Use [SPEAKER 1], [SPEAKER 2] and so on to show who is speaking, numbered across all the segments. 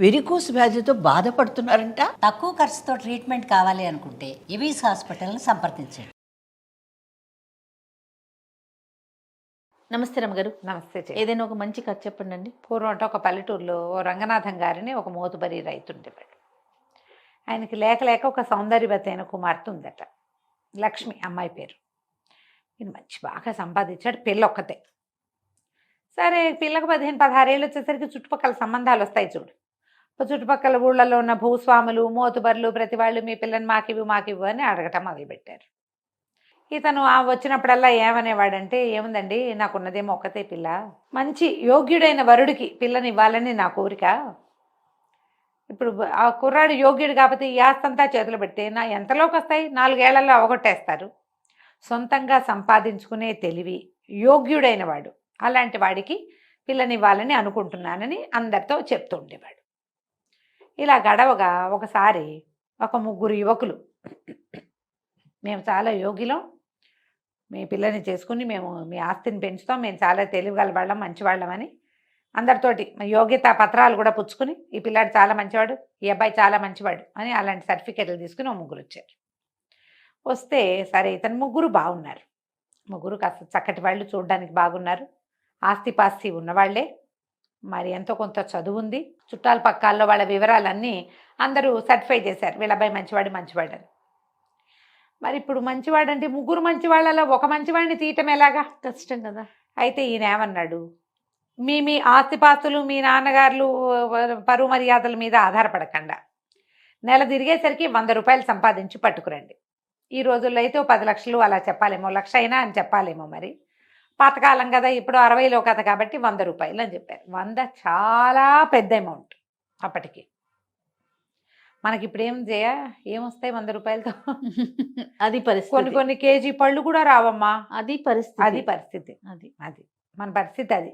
[SPEAKER 1] Varicose వ్యాధితో బాధపడుతున్నారంట.
[SPEAKER 2] తక్కువ ఖర్చుతో ట్రీట్మెంట్ కావాలి అనుకుంటే ఎవిస్ హాస్పిటల్ని సంప్రదించండి.
[SPEAKER 3] నమస్తే రమ్మగారు.
[SPEAKER 4] నమస్తే చెయ్యి.
[SPEAKER 3] ఏదైనా ఒక మంచి కథ చెప్పండి అండి.
[SPEAKER 4] పూర్వం అంటే ఒక పల్లెటూరులో ఓ రంగనాథం గారిని ఒక మోతుబరి రైతు ఉండేవాడు. ఆయనకి లేక లేక ఒక సౌందర్యవతి అయిన కుమార్తె ఉందట, లక్ష్మి అమ్మాయి పేరు. ఈయన మంచి బాగా సంపాదించాడు, పిల్ల ఒక్కతే. సరే పిల్లకు 15-16 ఏళ్ళు వచ్చేసరికి చుట్టుపక్కల సంబంధాలు వస్తాయి చూడు. చుట్టుపక్కల ఊళ్ళలో ఉన్న భూస్వాములు, మోతుబర్లు ప్రతి వాళ్ళు మీ పిల్లని మాకివ్వు అని అడగటం మొదలుపెట్టారు. ఇతను వచ్చినప్పుడల్లా ఏమనేవాడంటే, ఏముందండి నాకున్నదేమో ఒక్కతే పిల్ల, మంచి యోగ్యుడైన వరుడికి పిల్లని ఇవ్వాలని నా కోరిక. ఇప్పుడు ఆ కుర్రాడు యోగ్యుడు కాకపోతే ఈ ఆస్తంతా చేతులు పెడితే నా ఎంతలోకి వస్తాయి, 4 ఏళ్లలో అవగొట్టేస్తారు. సొంతంగా సంపాదించుకునే తెలివి, యోగ్యుడైన వాడు, అలాంటి వాడికి పిల్లనివ్వాలని అనుకుంటున్నానని అందరితో చెప్తూ ఉండేవాడు. ఇలా గడవగా ఒకసారి ఒక 3 యువకులు, మేము చాలా యోగ్యులం, మీ పిల్లని చేసుకుని మేము మీ ఆస్తిని పెంచుతాం, మేము చాలా తెలివిగల వాళ్ళం, మంచివాళ్ళం అని అందరితోటి యోగ్యతా పత్రాలు కూడా పుచ్చుకుని, ఈ పిల్లాడు చాలా మంచివాడు, ఈ అబ్బాయి చాలా మంచివాడు అని అలాంటి సర్టిఫికెట్లు తీసుకుని 3 వచ్చారు. వస్తే సరే ఇతను 3 బాగున్నారు, 3 కాస్త చక్కటి వాళ్ళు, చూడడానికి బాగున్నారు, ఆస్తిపాస్తి ఉన్నవాళ్లే, మరి ఎంతో కొంత చదువు ఉంది, చుట్టాల పక్కాల్లో వాళ్ళ వివరాలన్నీ అందరూ సర్టిఫై చేశారు, వీళ్ళ అబ్బాయి మంచివాడు అని. మరి ఇప్పుడు మంచివాడంటే 3 మంచివాళ్ళలో ఒక మంచివాడిని తీయటం ఎలాగా,
[SPEAKER 3] కష్టం కదా.
[SPEAKER 4] అయితే ఈయన ఏమన్నాడు, మీ ఆస్తిపాస్తులు, మీ నాన్నగారులు పరువు మర్యాదల మీద ఆధారపడకుండా నెల తిరిగేసరికి 100 రూపాయలు సంపాదించి పట్టుకురండి. ఈ రోజుల్లో అయితే 10 లక్షలు అలా చెప్పాలేమో, 1,00,000 అయినా అని చెప్పాలేమో, మరి పాతకాలం కదా, ఇప్పుడు 60లో కథ కాబట్టి 100 రూపాయలు అని చెప్పారు. 100 చాలా పెద్ద అమౌంట్ అప్పటికి. మనకి ఇప్పుడు ఏమొస్తాయి 100 రూపాయలతో?
[SPEAKER 3] అది పరిస్థితి.
[SPEAKER 4] కొన్ని కేజీ పళ్ళు కూడా రావమ్మా.
[SPEAKER 3] అది పరిస్థితి.
[SPEAKER 4] అది మన పరిస్థితి. అది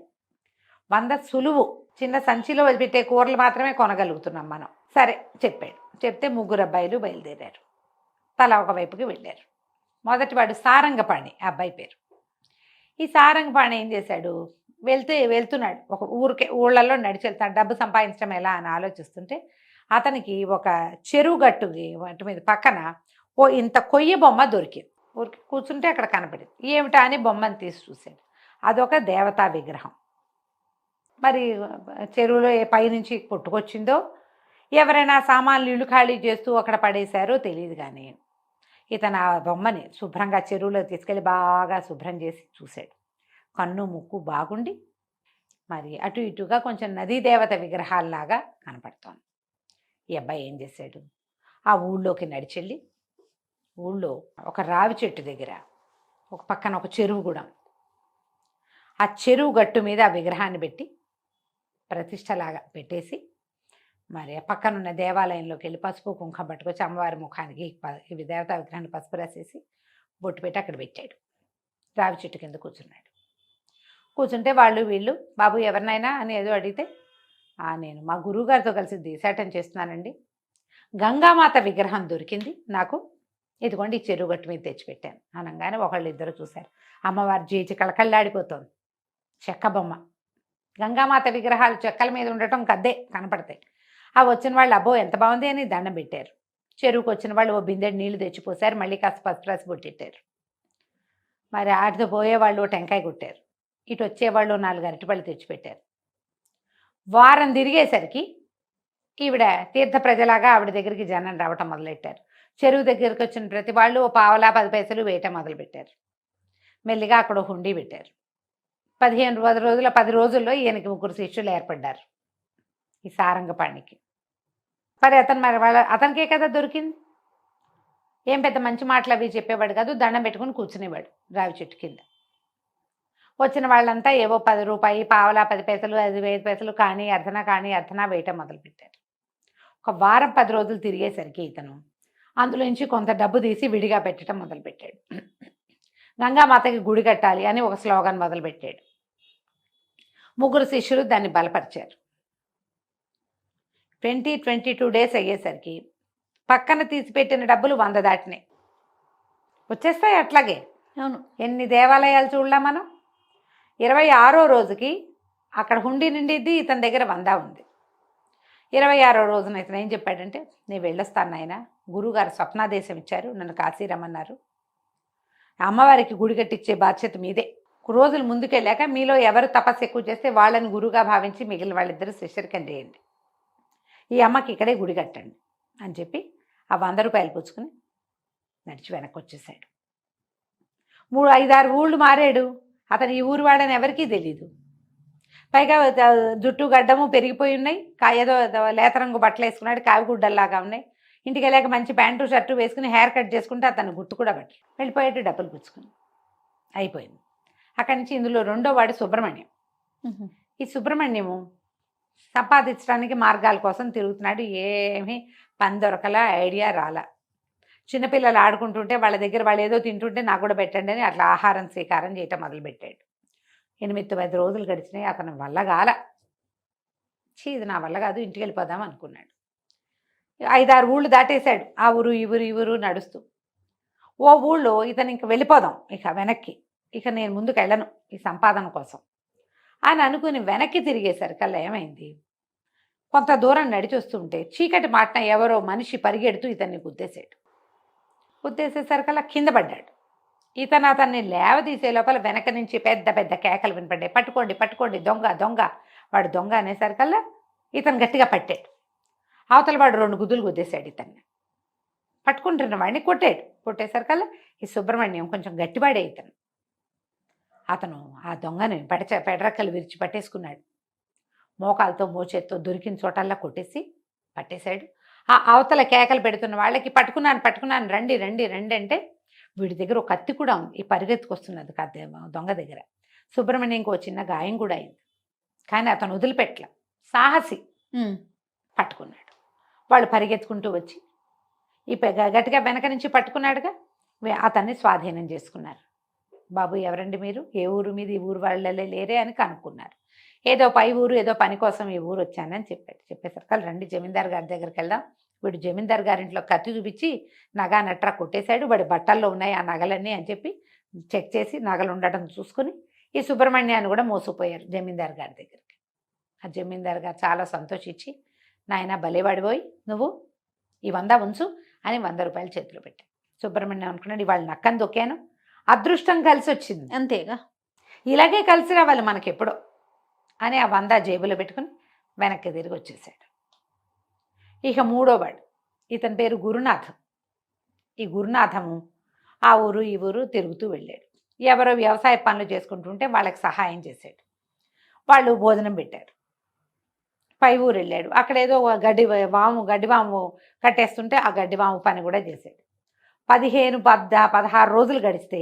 [SPEAKER 4] 100 సులువు, చిన్న సంచిలో పెట్టే కూరలు మాత్రమే కొనగలుగుతున్నాం మనం. సరే చెప్పాడు. చెప్తే 3 అబ్బాయిలు బయలుదేరారు, తలా ఒకవైపుకి వెళ్ళారు. మొదటివాడు సారంగపాణి, ఆ అబ్బాయి పేరు. ఈ సారంగపాణి ఏం చేశాడు, వెళ్తున్నాడు ఒక ఊళ్ళల్లో నడిచి వెళ్తాడు, డబ్బు సంపాదించడం ఎలా అని ఆలోచిస్తుంటే అతనికి ఒక చెరువు గట్టు మీద పక్కన ఓ ఇంత కొయ్య బొమ్మ దొరికింది. ఊరికి కూర్చుంటే అక్కడ కనపడింది. ఏమిటా అని బొమ్మను తీసి చూశాడు, అదొక దేవతా విగ్రహం. మరి చెరువులో పైనుంచి పుట్టుకొచ్చిందో, ఎవరైనా సామాన్లు ఇల్లు ఖాళీ చేస్తూ అక్కడ పడేశారో తెలియదు, కానీ ఇతను ఆ బొమ్మని శుభ్రంగా చెరువులో తీసుకెళ్ళి బాగా శుభ్రం చేసి చూశాడు. కన్ను ముక్కు బాగుండి మరి అటు ఇటుగా కొంచెం నదీ దేవత విగ్రహాల్లాగా కనపడుతోంది. ఈ అబ్బాయి ఏం చేశాడు, ఆ ఊళ్ళోకి నడిచెళ్ళి, ఊళ్ళో ఒక రావి చెట్టు దగ్గర ఒక పక్కన ఒక చెరువు కూడా, ఆ చెరువు గట్టు మీద ఆ విగ్రహాన్ని పెట్టి ప్రతిష్టలాగా పెట్టేసి, మరి ఆ పక్కనున్న దేవాలయంలోకి వెళ్ళి పసుపు కుంకుమ పట్టుకొచ్చి అమ్మవారి ముఖానికి ఇవి దేవతా విగ్రహాన్ని పసుపు రాసేసి బొట్టు పెట్టి అక్కడ పెట్టాడు. రావి చెట్టు కింద కూర్చున్నాడు. కూర్చుంటే వాళ్ళు వీళ్ళు, బాబు ఎవరినైనా అని ఏదో అడిగితే, నేను మా గురువుగారితో కలిసి దేశాటం చేస్తున్నానండి, గంగామాత విగ్రహం దొరికింది నాకు, ఇదిగోండి ఈ చెరువు గట్టు మీద తెచ్చిపెట్టాను అనగానే ఒకళ్ళు ఇద్దరు చూశారు. అమ్మవారి జీచి కళకళలాడిపోతుంది, చెక్క బొమ్మ. గంగామాత విగ్రహాలు చెక్కల మీద ఉండటం కద్దే కనపడతాయి. ఆ వచ్చిన వాళ్ళు అబ్బో ఎంత బాగుంది అని దండం పెట్టారు. చెరువుకు వచ్చిన వాళ్ళు ఓ బిందెడు నీళ్లు తెచ్చిపోసారు, మళ్ళీ కాస్త పసుపు రాసి బొట్టెట్టారు. మరి ఆటితో పోయేవాళ్ళు టెంకాయ కొట్టారు, ఇటు వచ్చేవాళ్ళు 4 అరటిపళ్ళు తెచ్చిపెట్టారు. వారం తిరిగేసరికి ఈవిడ తీర్థ ప్రజలాగా ఆవిడ దగ్గరికి జనం రావటం మొదలెట్టారు. చెరువు దగ్గరికి వచ్చిన ప్రతి వాళ్ళు ఓ పావలా 10 పైసలు వేయటం మొదలుపెట్టారు. మెల్లిగా అక్కడ హుండీ పెట్టారు. 10 రోజుల్లో ఈయనకి 3 శిష్యులు ఏర్పడ్డారు, ఈ సారంగపాణికి. మరి అతనికే కదా దొరికింది, ఏం పెద్ద మంచి మాటలు అవి చెప్పేవాడు కాదు, దండం పెట్టుకుని కూర్చునేవాడు రావి చెట్టు కింద. వచ్చిన వాళ్ళంతా ఏవో 10 రూపాయి, పావలా 10 పైసలు, 5 పైసలు కానీ అర్ధనా వేయటం మొదలుపెట్టారు. ఒక వారం 10 రోజులు తిరిగేసరికి ఇతను అందులోంచి కొంత డబ్బు తీసి విడిగా పెట్టడం మొదలుపెట్టాడు. గంగామాతకి గుడి కట్టాలి అని ఒక స్లోగన్ మొదలుపెట్టాడు. 3 శిష్యులు దాన్ని బలపరిచారు. 22 డేస్ అయ్యేసరికి పక్కన తీసిపెట్టిన డబ్బులు 100 దాటినాయి. వచ్చేస్తాయి అట్లాగే.
[SPEAKER 3] అవును.
[SPEAKER 4] ఎన్ని దేవాలయాలు చూడలే మనం. 26వ రోజుకి అక్కడ హుండీ నిండిద్ది, ఇతని దగ్గర 100 ఉంది. 26వ రోజున ఇతను ఏం చెప్పాడంటే, నేను వెళ్ళొస్తాను నాయన, గురువుగారు స్వప్నాదేశం ఇచ్చారు, నన్ను కాశీ రమ్మన్నారు, అమ్మవారికి గుడి కట్టించే బాధ్యత మీదే. రోజులు ముందుకెళ్ళాక మీలో ఎవరు తపస్సు ఎక్కువ చేస్తే వాళ్ళని గురువుగా భావించి మిగిలిన వాళ్ళిద్దరూ శిష్యరికం చేయండి, ఈ అమ్మకి ఇక్కడే గుడి కట్టండి అని చెప్పి ఆ 100 రూపాయలు పుచ్చుకుని నడిచి వెనక్కి వచ్చేసాడు. 5-6 ఊళ్ళు మారాడు. అతను ఈ ఊరు వాడని ఎవరికీ తెలీదు. పైగా జుట్టు గడ్డము పెరిగిపోయి ఉన్నాయి, ఏదో లేత రంగు బట్టలు వేసుకున్నాడు, కావిగుడ్డల్లాగా ఉన్నాయి. ఇంటికి వెళ్ళాక మంచి ప్యాంటు షర్టు వేసుకుని హెయిర్ కట్ చేసుకుంటే అతను గుర్తు కూడా పట్టలేదు. వెళ్ళిపోయాడు డబ్బులు పుచ్చుకుని. అయిపోయింది. అక్కడి నుంచి ఇందులో రెండో వాడు సుబ్రహ్మణ్యం. ఈ సుబ్రహ్మణ్యము సంపాదించడానికి మార్గాల కోసం తిరుగుతున్నాడు. ఏమీ పని దొరకలా, ఐడియా రాలా. చిన్నపిల్లలు ఆడుకుంటుంటే వాళ్ళ దగ్గర వాళ్ళు ఏదో తింటుంటే నాకు కూడా పెట్టండి అని అట్లా ఆహారం స్వీకారం చేయటం మొదలుపెట్టాడు. 8-10 రోజులు గడిచినాయి. అతను వల్ల కాల. ఇది నా వల్ల కాదు, ఇంటికి వెళ్ళిపోదాం అనుకున్నాడు. 5-6 ఊళ్ళు దాటేశాడు. ఆ ఊరు ఈ ఊరు ఈ ఊరు నడుస్తూ ఓ ఊళ్ళో ఇతను ఇంక వెళ్ళిపోదాం ఇక వెనక్కి, ఇక నేను ముందుకు వెళ్ళను ఈ సంపాదన కోసం అని అనుకుని వెనక్కి తిరిగేసరికల్లా ఏమైంది, కొంత దూరం నడిచి వస్తుంటే చీకటి మాటన ఎవరో మనిషి పరిగెడుతూ ఇతన్ని గుద్దేశాడు. గుద్దేసేసరికల్లా కింద పడ్డాడు. ఇతను అతన్ని లేవదీసే లోపల వెనక నుంచి పెద్ద పెద్ద కేకలు వినపడ్డాయి. పట్టుకోండి పట్టుకోండి, దొంగ దొంగ, వాడు దొంగ అనేసరికల్లా ఇతను గట్టిగా పట్టాడు. అవతల వాడు 2 గుద్దులు గుద్దేశాడు. ఇతన్ని పట్టుకుంటున్న వాడిని కొట్టాడు. కొట్టేసరికల్లా ఈ సుబ్రహ్మణ్యం కొంచెం గట్టివాడే. అతను ఆ దొంగని పెడరక్కలు విరిచి పట్టేసుకున్నాడు. మోకాలతో మోచేత్తో దొరికిన చోటల్లా కొట్టేసి పట్టేశాడు. ఆ అవతల కేకలు పెడుతున్న వాళ్ళకి పట్టుకున్నాను రండి రండి రండి అంటే వీడి దగ్గర ఒక కత్తి కూడా ఉంది. ఈ పరిగెత్తుకొస్తున్నది కత్తి దొంగ దగ్గర. సుబ్రహ్మణ్యంకి ఒక చిన్న గాయం కూడా అయింది. కానీ అతను వదిలిపెట్టల, సాహసి. పట్టుకున్నాడు. వాళ్ళు పరిగెత్తుకుంటూ వచ్చి ఈ గట్టిగా వెనక నుంచి పట్టుకున్నాడుగా, అతన్ని స్వాధీనం చేసుకున్నారు. బాబు ఎవరండి మీరు, ఏ ఊరు మీద, ఈ ఊరు వాళ్ళే లేరే అని కనుక్కున్నారు. ఏదో పై ఊరు, ఏదో పని కోసం ఈ ఊరు వచ్చానని చెప్పాడు. చెప్పేసరికి రండి జమీందార్ గారి దగ్గరికి వెళ్దాం. వీడు జమీందార్ గారింట్లో కత్తి చూపించి నగా నట్రా కొట్టేశాడు, వాడి బట్టల్లో ఉన్నాయి ఆ నగలన్నీ అని చెప్పి చెక్ చేసి నగలు ఉండటం చూసుకుని ఈ సుబ్రహ్మణ్యాన్ని కూడా మోసుకుపోయారు జమీందార్ గారి దగ్గరికి. ఆ జమీందార్ గారు చాలా సంతోషించి, నాయన భలేవాడిపోయి నువ్వు ఈ 100 ఉంచు అని 100 రూపాయలు చేతిలో పెట్టాడు. సుబ్రహ్మణ్యం అనుకున్నాడు, ఇవాళ నక్కని దొక్కాను, అదృష్టం కలిసి వచ్చింది,
[SPEAKER 3] అంతేగా,
[SPEAKER 4] ఇలాగే కలిసి రావాలి మనకెప్పుడో అని ఆ 100 జేబులో పెట్టుకుని వెనక్కి తిరిగి వచ్చేసాడు. ఇక మూడోవాడు, ఇతని పేరు గురునాథం. ఈ గురునాథము ఆ ఊరు ఈ ఊరు తిరుగుతూ వెళ్ళాడు. ఎవరో వ్యవసాయ పనులు చేసుకుంటుంటే వాళ్ళకి సహాయం చేశాడు. వాళ్ళు భోజనం పెట్టారు. పై ఊరు వెళ్ళాడు. అక్కడ ఏదో గడ్డివాము కట్టేస్తుంటే ఆ గడ్డివాము పని కూడా చేశాడు. 16 రోజులు గడిస్తే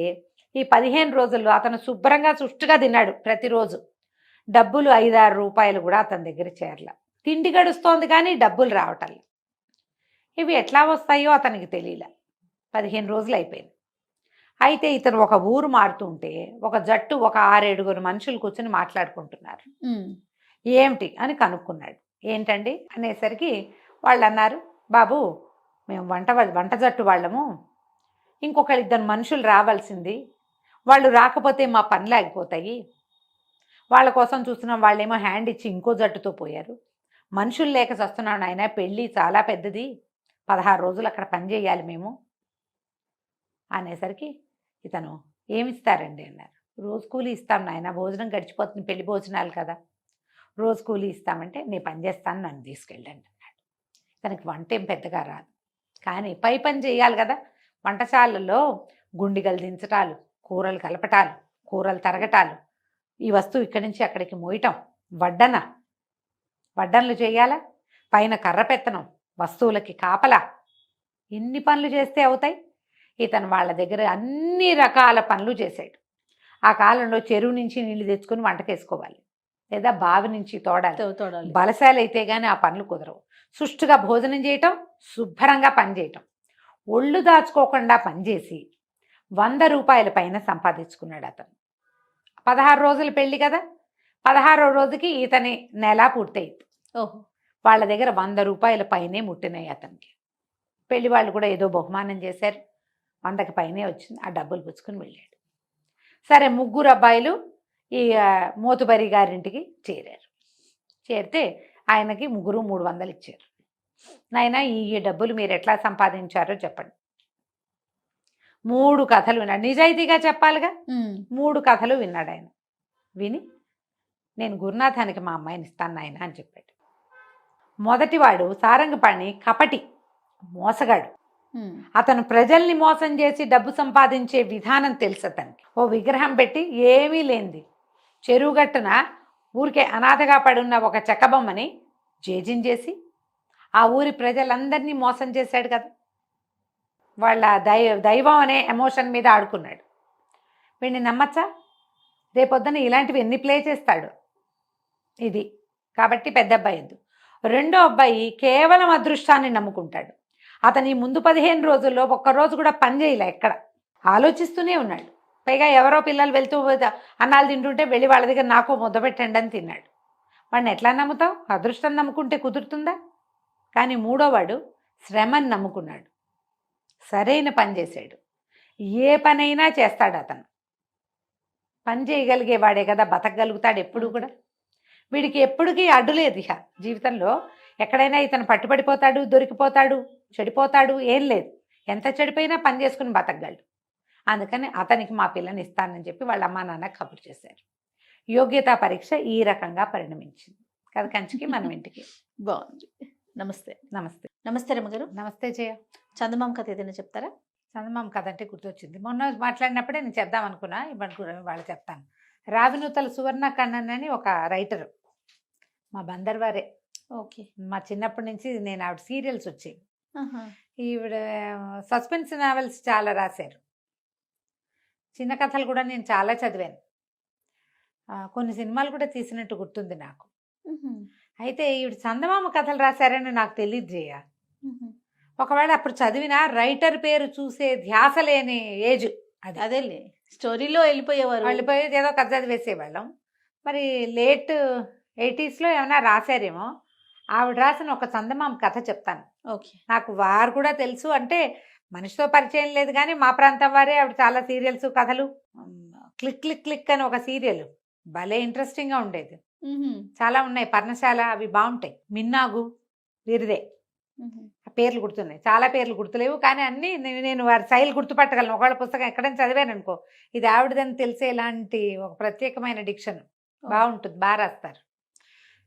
[SPEAKER 4] ఈ 15 రోజుల్లో అతను శుభ్రంగా సుష్టుగా తిన్నాడు ప్రతిరోజు. డబ్బులు 5-6 రూపాయలు కూడా అతని దగ్గర చేరల. తిండి గడుస్తోంది కానీ డబ్బులు రావటంలే. ఇవి ఎట్లా వస్తాయో అతనికి తెలియలే. 15 రోజులు అయిపోయింది. అయితే ఇతను ఒక ఊరు మారుతుంటే ఒక జట్టు ఒక 6-7 మనుషులు కూర్చొని మాట్లాడుకుంటున్నారు. ఏమిటి అని కనుక్కున్నాడు. ఏంటండి అనేసరికి వాళ్ళు అన్నారు, బాబు మేము వంట జట్టు వాళ్ళము, ఇంకొక 2 మనుషులు రావాల్సింది, వాళ్ళు రాకపోతే మా పనులు ఆగిపోతాయి, వాళ్ళ కోసం చూస్తున్నాం, వాళ్ళేమో హ్యాండ్ ఇచ్చి ఇంకో జట్టుతో పోయారు, మనుషులు లేక చస్తున్నాడు ఆయన, పెళ్ళి చాలా పెద్దది, 16 రోజులు అక్కడ పని చేయాలి మేము అనేసరికి ఇతను ఏమిస్తారండి అన్నారు. రోజు కూలీ ఇస్తాం నాయన, భోజనం గడిచిపోతుంది, పెళ్లి భోజనాలు కదా, రోజు కూలీ ఇస్తామంటే నేను పని చేస్తాను, నన్ను తీసుకెళ్ళండి అన్నాడు. తనకి వంట ఏం పెద్దగా రాదు, కానీ పై పని చేయాలి కదా. వంటశాలలో గుండిగలు దించటాలు, కూరలు కలపటాలు, కూరలు తరగటాలు, ఈ వస్తువు ఇక్కడి నుంచి అక్కడికి మోయటం, వడ్డనలు చేయాలా, పైన కర్ర పెత్తనం, వస్తువులకి కాపలా, ఇన్ని పనులు చేస్తే అవుతాయి. ఇతను వాళ్ళ దగ్గర అన్ని రకాల పనులు చేశాడు. ఆ కాలంలో చెరువు నుంచి నీళ్లు తెచ్చుకొని వంటకేసుకోవాలి, లేదా బావి నుంచి తోడాలి. బలశాలు అయితే కానీ ఆ పనులు కుదరవు. సుష్టుగా భోజనం చేయటం, శుభ్రంగా పని చేయటం, ఒళ్ళు దాచుకోకుండా పనిచేసి 100 రూపాయల పైన సంపాదించుకున్నాడు అతను. 16 రోజులు పెళ్ళి కదా, 16వ రోజుకి ఇతని నెల పూర్తయింది. వాళ్ళ దగ్గర 100 రూపాయల పైనే ముట్టినాయి అతనికి. పెళ్లి వాళ్ళు కూడా ఏదో బహుమానం చేశారు, 100కి పైనే వచ్చింది. ఆ డబ్బులు పుచ్చుకుని వెళ్ళాడు. సరే, 3 అబ్బాయిలు ఈ మోతుబరి గారింటికి చేరారు. చేరితే ఆయనకి ముగ్గురు 300 ఇచ్చారు. నాయన ఈ డబ్బులు మీరు ఎట్లా సంపాదించారో చెప్పండి. 3 కథలు విన్నాడు. నిజాయితీగా చెప్పాలిగా. 3 కథలు విన్నాడు ఆయన. విని నేను గురునాథానికి మా అమ్మాయిని ఇస్తాను నాయన అని చెప్పాడు. మొదటివాడు సారంగపాణి కపటి, మోసగాడు. అతను ప్రజల్ని మోసం చేసి డబ్బు సంపాదించే విధానం తెలుసు అతనికి. ఓ విగ్రహం పెట్టి ఏమీ లేనిది చెరువుగట్టున ఊరికే అనాథగా పడున్న ఒక చెక్కబొమ్మని చేసి ఆ ఊరి ప్రజలందరినీ మోసం చేశాడు కదా. వాళ్ళ దైవం అనే ఎమోషన్ మీద ఆడుకున్నాడు. వీడిని నమ్మచ్చా? రేపొద్దున ఇలాంటివి ఎన్ని ప్లే చేస్తాడు. ఇది కాబట్టి పెద్ద అబ్బాయి వద్దు. రెండో అబ్బాయి కేవలం అదృష్టాన్ని నమ్ముకుంటాడు. అతని ముందు 15 రోజుల్లో ఒక్కరోజు కూడా పని చేయలే, ఎక్కడ ఆలోచిస్తూనే ఉన్నాడు. పైగా ఎవరో పిల్లలు వెళ్తూ అన్నాలు తింటుంటే వెళ్ళి వాళ్ళ దగ్గర నాకు ముద్ద పెట్టండి అని తిన్నాడు. వాడిని ఎట్లా నమ్ముతావు? అదృష్టం నమ్ముకుంటే కుదురుతుందా? కానీ మూడోవాడు శ్రమని నమ్ముకున్నాడు. సరైన పని చేశాడు. ఏ పనైనా చేస్తాడు అతను. పని చేయగలిగేవాడే కదా బతకగలుగుతాడు ఎప్పుడు కూడా. వీడికి ఎప్పటికీ అడ్డు లేదు ఇక జీవితంలో. ఎక్కడైనా ఇతను పట్టుబడిపోతాడు, దొరికిపోతాడు, చెడిపోతాడు, ఏం లేదు. ఎంత చెడిపోయినా పని చేసుకుని బతకగలడు. అందుకని అతనికి మా పిల్లని ఇస్తానని చెప్పి వాళ్ళ అమ్మా నాన్న కబురు చేశారు. యోగ్యతా పరీక్ష ఈ రకంగా పరిణమించింది కదా కంచికి మనం ఇంటికి.
[SPEAKER 3] బాగుంది. నమస్తే.
[SPEAKER 4] నమస్తే.
[SPEAKER 3] నమస్తే రమ్మగారు.
[SPEAKER 4] నమస్తే జయ.
[SPEAKER 3] చందమామ కథ ఏదైనా చెప్తారా?
[SPEAKER 4] చందమామ కథ అంటే గుర్తొచ్చింది. మొన్న మాట్లాడినప్పుడే నేను చెప్దాం అనుకున్నా, ఇప్పుడు వాళ్ళు చెప్తాను. రావినూతల సువర్ణ కണ്ണన్ అని ఒక రైటరు, మా బందర్వారే.
[SPEAKER 3] ఓకే.
[SPEAKER 4] మా చిన్నప్పటి నుంచి నేను ఆవిడ సీరియల్స్ వచ్చేవి. ఈవిడ సస్పెన్స్ నావెల్స్ చాలా రాశారు. చిన్న కథలు కూడా నేను చాలా చదివాను. కొన్ని సినిమాలు కూడా తీసినట్టు గుర్తుంది నాకు. అయితే ఈవిడ చందమామ కథలు రాశారని నాకు తెలియదు జయ. ఒకవేళ అప్పుడు చదివిన రైటర్ పేరు చూసే ధ్యాస లేని ఏజ్ అది.
[SPEAKER 3] అదేలే, స్టోరీలో వెళ్ళిపోయేవారు.
[SPEAKER 4] వెళ్ళిపోయేది ఏదో కథ చదివేసేవాళ్ళం. మరి లేట్ 80sలో ఏమైనా రాశారేమో. ఆవిడ రాసిన ఒక చందమామ కథ చెప్తాను.
[SPEAKER 3] ఓకే.
[SPEAKER 4] నాకు వారు కూడా తెలుసు, అంటే మనిషితో పరిచయం లేదు కానీ మా ప్రాంతం వారే. ఆవిడ చాలా సీరియల్స్ కథలు. క్లిక్ క్లిక్ క్లిక్ అని ఒక సీరియల్ భలే ఇంట్రెస్టింగ్గా ఉండేది. చాలా ఉన్నాయి. పర్ణశాల అవి బాగుంటాయి. మిన్నాగు వీరిదే. పేర్లు గుర్తున్నాయి, చాలా పేర్లు గుర్తులేవు కానీ అన్నీ నేను వారి శైలి గుర్తుపట్టగలను. ఒకవేళ పుస్తకం ఎక్కడైనా చదివాను అనుకో, ఇది ఆవిడదని తెలిసే ఇలాంటి ఒక ప్రత్యేకమైన డిక్షన్ బాగుంటుంది, బాగా రాస్తారు.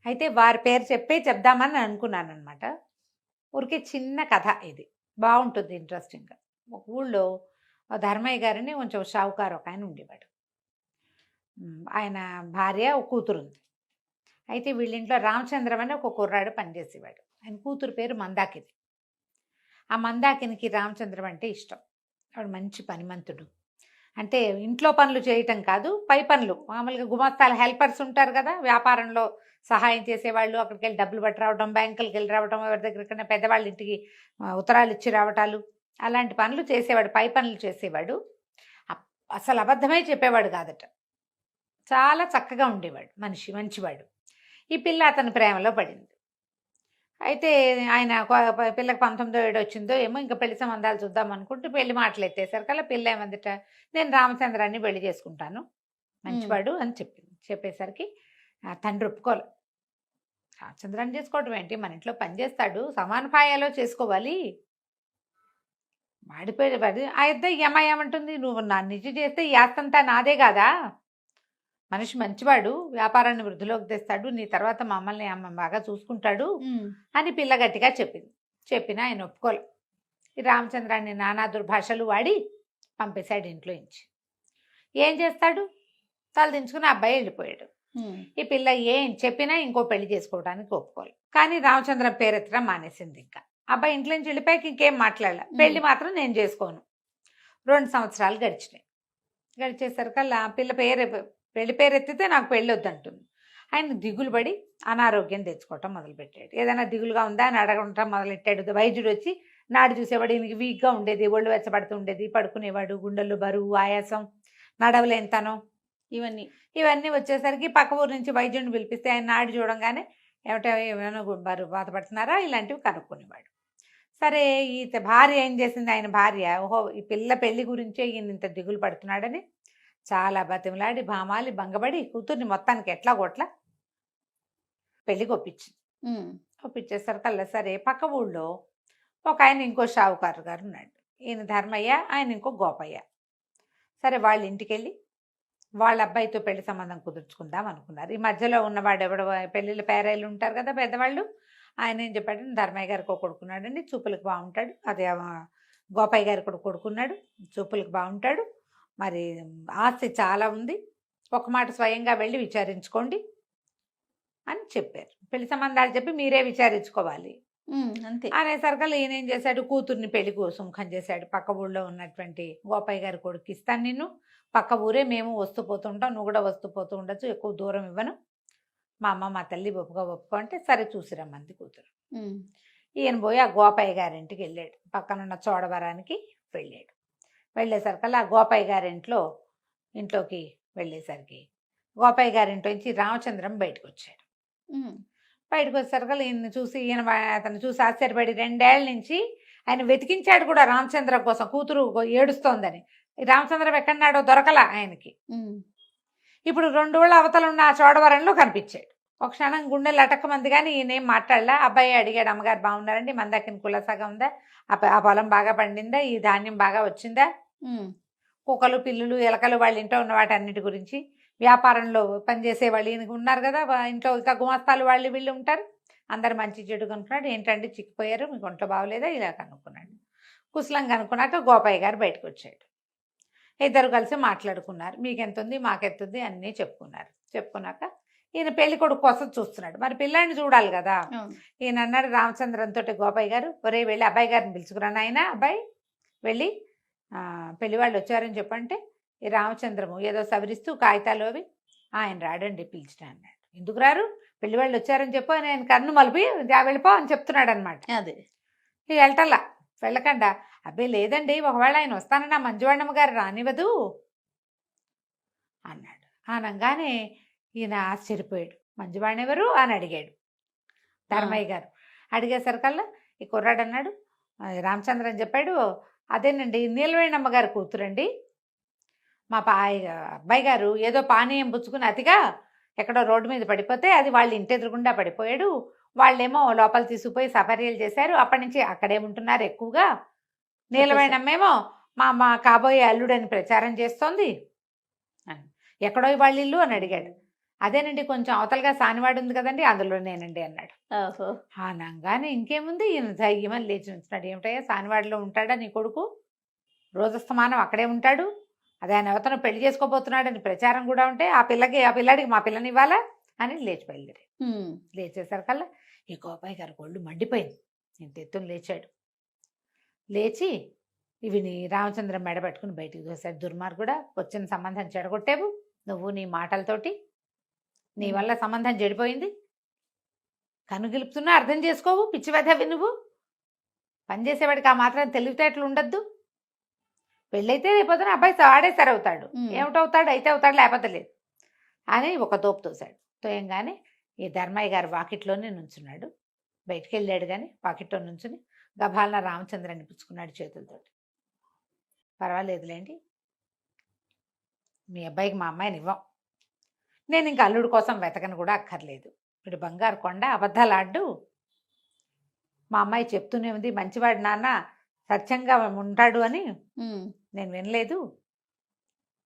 [SPEAKER 4] అయితే వారి పేరు చెప్దామని అనుకున్నాను అనమాట. ఊరికే చిన్న కథ ఇది, బాగుంటుంది ఇంట్రెస్టింగ్గా. ఒక ఊళ్ళో ధర్మయ్య గారిని కొంచెం షావుకారు ఒక ఆయన ఉండేవాడు. ఆయన భార్య ఒక కూతురు ఉంది. అయితే వీళ్ళింట్లో రామచంద్రం అని ఒక కుర్రాడు పనిచేసేవాడు. ఆయన కూతురు పేరు మందాకిని. ఆ మందాకినికి రామచంద్రం అంటే ఇష్టం. వాడు మంచి పనిమంతుడు. అంటే ఇంట్లో పనులు చేయటం కాదు, పై పనులు మామూలుగా గుమస్తాల హెల్పర్స్ ఉంటారు కదా, వ్యాపారంలో సహాయం చేసేవాళ్ళు. అక్కడికి వెళ్ళి డబ్బులు పట్టి రావడం, బ్యాంకులకి వెళ్ళి రావడం, ఎవరి దగ్గరికైనా పెద్దవాళ్ళ ఇంటికి ఉత్తరాలు ఇచ్చి రావటాలు, అలాంటి పనులు చేసేవాడు, పై పనులు చేసేవాడు. అసలు అబద్ధమే చెప్పేవాడు కాదట. చాలా చక్కగా ఉండేవాడు మనిషి, మంచివాడు. ఈ పిల్ల అతని ప్రేమలో పడింది. అయితే ఆయన పిల్లకి 19 ఏడు వచ్చిందో ఏమో, ఇంకా పెళ్లి సంబంధాలు చూద్దాం అనుకుంటూ పెళ్లి మాటలు ఎత్తేసరికల్లా పిల్ల ఏమందిట, నేను రామచంద్రాన్ని పెళ్లి చేసుకుంటాను, మంచివాడు అని చెప్పింది. చెప్పేసరికి తండ్రి ఒప్పుకోలే. రామచంద్రాన్ని చేసుకోవటం ఏంటి, మన ఇంట్లో పనిచేస్తాడు, సమాన పాయాలో చేసుకోవాలి. వాడిపోయి ఆ ఇద్దరు ఈ అమ్మాయి ఏమంటుంది, నువ్వు నా నిజం చేస్తే ఈ ఆస్తంతా నాదే కాదా, మనిషి మంచివాడు, వ్యాపారాన్ని వృద్ధిలోకి తెస్తాడు, నీ తర్వాత మమ్మల్ని అమ్మ బాగా చూసుకుంటాడు అని పిల్ల గట్టిగా చెప్పింది. చెప్పినా ఆయన ఒప్పుకోలే. ఈ రామచంద్రాన్ని నానా దుర్భాషలు వాడి పంపేశాడు ఇంట్లో నుంచి. ఏం చేస్తాడు, తల దించుకుని అబ్బాయి వెళ్ళిపోయాడు. ఈ పిల్ల ఏం చెప్పినా ఇంకో పెళ్లి చేసుకోవడానికి ఒప్పుకోలే. కానీ రామచంద్రం పేరెత్తడం మానేసింది. ఇంకా అబ్బాయి ఇంట్లో నుంచి వెళ్ళిపోయాక ఇంకేం మాట్లాడలే. పెళ్లి మాత్రం నేను చేసుకోను. 2 సంవత్సరాలు గడిచినాయి. గడిచేసరికల్లా పిల్ల పెళ్లి పేరెత్తితే నాకు పెళ్ళి వద్దంటుంది. ఆయన దిగులు పడి అనారోగ్యం తెచ్చుకోవటం మొదలుపెట్టాడు. ఏదైనా దిగులుగా ఉందా అని అడగటం మొదలెట్టాడు. వైద్యుడు వచ్చి నాడు చూసేవాడు. ఈయనకి వీక్గా ఉండేది, ఒళ్ళు వెచ్చబడుతూ ఉండేది, పడుకునేవాడు, గుండెల్లో బరువు, ఆయాసం, నడవలేనితనం, ఇవన్నీ వచ్చేసరికి పక్క ఊరు నుంచి వైద్యుడిని పిలిపిస్తే ఆయన నాడు చూడంగానే ఏమైనా బరువు బాధపడుతున్నారా ఇలాంటివి కనుక్కునేవాడు. సరే ఈ భార్య ఏం చేసింది, ఆయన భార్య, ఓహో ఈ పిల్ల పెళ్లి గురించే ఈయన ఇంత దిగులు పడుతున్నాడని చాలా బతిమలాడి భామాలి భంగపడి కూతుర్ని మొత్తానికి ఎట్లా కొట్లా పెళ్లికి ఒప్పించింది. ఒప్పించేసరికల్లా సరే పక్క ఊళ్ళో ఒక ఆయన ఇంకో షావుకారు గారు ఉన్నాడు. ఈయన ధర్మయ్య, ఆయన ఇంకో గోపయ్య. సరే వాళ్ళ ఇంటికి వెళ్ళి వాళ్ళ అబ్బాయితో పెళ్లి సంబంధం కుదుర్చుకుందాం అనుకున్నారు. ఈ మధ్యలో ఉన్నవాడు ఎవడ పెళ్ళిళ్ళ పేరాయిలు ఉంటారు కదా పెద్దవాళ్ళు, ఆయన ఏం చెప్పాడు, ధర్మయ్య గారికి ఒక కొడుకున్నాడండి, చూపులకు బాగుంటాడు. అదే గోపయ్య గారికి కూడా కొడుకున్నాడు, చూపులకు బాగుంటాడు, మరి ఆస్తి చాలా ఉంది, ఒక మాట స్వయంగా వెళ్ళి విచారించుకోండి అని చెప్పారు. పెళ్లి సంబంధాలు చెప్పి మీరే విచారించుకోవాలి
[SPEAKER 3] అంతే
[SPEAKER 4] అనేసరికల్ ఈయన ఏం చేశాడు, కూతుర్ని పెళ్లి సుముఖం చేశాడు. పక్క ఊళ్ళో ఉన్నటువంటి గోపయ్య గారి కొడుకు ఇస్తాను నిన్ను, పక్క ఊరే, మేము వస్తూ పోతుంటాం, నువ్వు కూడా వస్తూ పోతూ ఉండొచ్చు, ఎక్కువ దూరం ఇవ్వను, మా అమ్మ మా తల్లి ఒప్పుకో అంటే సరే చూసిరమ్మంది కూతురు. ఈయన పోయి ఆ గోపయ్య గారింటికి వెళ్ళాడు, పక్కనున్న చోడవరానికి వెళ్ళాడు. వెళ్ళేసరికల్లా ఆ గోపయ్య ఇంట్లోకి వెళ్ళేసరికి గోపయ్య గారింట్లో నుంచి రామచంద్రం బయటకు వచ్చాడు. బయటకు వచ్చేసరికి ఈయన చూసి అతను చూసి ఆశ్చర్యపడి 2 ఏళ్ల నుంచి ఆయన వెతికించాడు కూడా రామచంద్రం కోసం, కూతురు ఏడుస్తోందని. రామచంద్రం ఎక్కడన్నాడో దొరకలా ఆయనకి. ఇప్పుడు 2 ఊళ్ళ అవతల ఉన్న ఆ చోడవరంలో కనిపించాడు. ఒక క్షణం గుండెలు అటక్కమంది, కానీ ఈయనేం మాట్లాడలా. అబ్బాయి అడిగాడు, అమ్మగారు బాగున్నారండి, మందాకిని కులసాగా ఉందా, ఆ పొలం బాగా పండిందా, ఈ ధాన్యం బాగా వచ్చిందా, కుక్కలు పిల్లులు ఎలకలు వాళ్ళ ఇంట్లో ఉన్న వాటి అన్నిటి గురించి, వ్యాపారంలో పనిచేసే వాళ్ళు ఈయనకు ఉన్నారు కదా, ఇంట్లో ఇంకా గుమస్తాలు వాళ్ళు వీళ్ళు ఉంటారు, అందరు మంచి చెడు కనుక్కున్నాడు. ఏంటంటే చిక్కిపోయారు, మీకు ఒంట్లో బాగోలేదా, ఇలా కనుక్కున్నాడు. కుశలం కనుక్కున్నాక గోపయ్య గారు బయటకు వచ్చాడు. ఇద్దరు కలిసి మాట్లాడుకున్నారు, మీకెంత ఉంది మాకెంత ఉంది అన్నీ చెప్పుకున్నాక ఈయన పెళ్లి కొడుకు కోసం చూస్తున్నాడు. మరి పిల్లాడిని చూడాలి కదా. ఈయన అన్నాడు రామచంద్రంతో గోపయ్య గారు, ఒరే వెళ్ళి అబ్బాయి గారిని పిలుచుకురాను, ఆయన అబ్బాయి వెళ్ళి పెళ్లి వాళ్ళు వచ్చారని చెప్పంటే ఈ రామచంద్రము ఏదో సవరిస్తూ కాగితాలు అవి, ఆయన రాడండి పిలిచిన అన్నాడు. ఎందుకు రారు, పెళ్లి వాళ్ళు వచ్చారని చెప్పు, ఆయన కన్ను మలిపి వెళ్ళిపో అని చెప్తున్నాడు అనమాట.
[SPEAKER 3] అదే
[SPEAKER 4] వెళ్ళటల్లా, వెళ్ళకుండా అబ్బాయి లేదండి, ఒకవేళ ఆయన వస్తానన్నా మంజువాణమ్మ గారు రానివ్వదు అన్నాడు. అనగానే ఈయన ఆశ్చర్యపోయాడు. మంజువాణి ఎవరు అని అడిగాడు ధర్మయ్య గారు. అడిగేసరికల్లా ఈ కుర్రాడు అన్నాడు, రామచంద్ర అని చెప్పాడు, అదేనండి నీలవేణమ్మ గారి కూతురండి, మా అబ్బాయి గారు ఏదో పానీయం పుచ్చుకుని అతిగా ఎక్కడో రోడ్డు మీద పడిపోతే అది వాళ్ళ ఇంటి ఎదురుగుండా పడిపోయాడు, వాళ్ళేమో లోపల తీసుకుపోయి సఫర్యలు చేశారు, అప్పటి నుంచి అక్కడే ఉంటున్నారు ఎక్కువగా, నీలవేణమ్మేమో మా కాబోయే అల్లుడని ప్రచారం చేస్తోంది అని. ఎక్కడో వాళ్ళ ఇల్లు అని అడిగాడు. అదేనండి కొంచెం అవతలగా సానివాడు ఉంది కదండి, అందులోనేనండి అన్నాడు. అనగానే ఇంకేముంది, ఈయన ధైర్యమని లేచి ఉంచున్నాడు. ఏమిటయ్యా సానివాడిలో ఉంటాడా నీ కొడుకు, రోజస్తమానం అక్కడే ఉంటాడు, అదే ఆయన అవతను పెళ్లి చేసుకోబోతున్నాడని ప్రచారం కూడా ఉంటే ఆ పిల్లాడికి మా పిల్లని ఇవ్వాలా అని లేచి బయలుదేరి. లేచేసరికల్లా ఈ గోపయ్య గారు ఒళ్ళు మండిపోయింది. ఇంత ఎత్తున లేచాడు. లేచి ఇవి నీ రామచంద్రం మెడ పట్టుకుని బయటికి చూశాడు. దుర్మార్గుడా, వచ్చిన సంబంధం చెడగొట్టావు నువ్వు నీ మాటలతోటి, నీ వల్ల సంబంధం చెడిపోయింది, కనుగిలుపుతున్నా అర్థం చేసుకోవు, పిచ్చి వెధవి నువ్వు, పనిచేసేవాడికి ఆ మాత్రం తెలివితేటలు ఉండద్దు, పెళ్ళైతే రేపొద్దున అబ్బాయి వాడేసరి అవుతాడు, ఏమిటవుతాడు అయితే అవుతాడు లేకపోతే లేదు అని ఒక తోపు తోశాడు. తోయంగానే ఈ ధర్మయ్య గారు వాకిట్లోనే నుంచున్నాడు. బయటికి వెళ్ళాడు కానీ వాకిట్లో నుంచుని గభాలన రామచంద్రాన్ని పుచ్చుకున్నాడు చేతులతోటి. పర్వాలేదులేండి, మీ అబ్బాయికి మా అమ్మాయిని ఇవ్వం, నేను ఇంకా అల్లుడు కోసం వెతకను కూడా అక్కర్లేదు, ఇప్పుడు బంగారు కొండ అబద్ధాలు ఆడు, మా అమ్మాయి చెప్తూనే ఉంది మంచివాడు నాన్న సత్యంగా ఉంటాడు అని, నేను వినలేదు,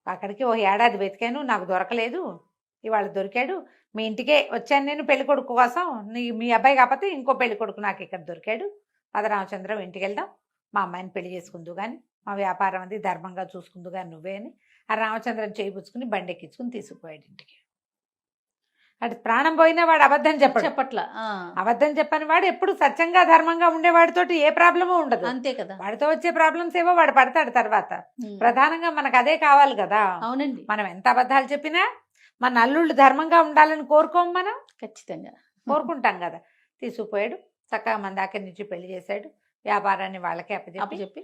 [SPEAKER 4] అక్కడికి 1 ఏడాది వెతికాను నాకు దొరకలేదు, ఇవాళ దొరికాడు, మీ ఇంటికే వచ్చాను నేను పెళ్లి కొడుకు కోసం, మీ అబ్బాయి కాకపోతే ఇంకో పెళ్లి కొడుకు నాకు ఇక్కడ దొరికాడు, పద రామచంద్రం ఇంటికి వెళ్దాం, మా అమ్మాయిని పెళ్లి చేసుకుందు కానీ మా వ్యాపారం అది ధర్మంగా చూసుకుందు కానీ నువ్వే అని ఆ రామచంద్రం చేయిపుచ్చుకుని బండెక్కించుకుని తీసుకుపోయాడు ఇంటికి. అటు ప్రాణం పోయినా వాడు అబద్ధం
[SPEAKER 3] చెప్పట్లా.
[SPEAKER 4] అబద్ధం చెప్పని వాడు ఎప్పుడు సత్యంగా ధర్మంగా ఉండేవాడితోటి ఏ ప్రాబ్లమూ ఉండదు.
[SPEAKER 3] అంతే కదా,
[SPEAKER 4] వాడితో వచ్చే ప్రాబ్లమ్స్ ఏవో వాడు పడతాడు తర్వాత. ప్రధానంగా మనకు అదే కావాలి కదా.
[SPEAKER 3] అవునండి,
[SPEAKER 4] మనం ఎంత అబద్ధాలు చెప్పినా మన అల్లుళ్ళు ధర్మంగా ఉండాలని కోరుకోం, మనం
[SPEAKER 3] ఖచ్చితంగా
[SPEAKER 4] కోరుకుంటాం కదా. తీసుకుపోయాడు, చక్కగా మందాకి నుంచి పెళ్లి చేశాడు, వ్యాపారాన్ని వాళ్ళకే అప్పచెప్పి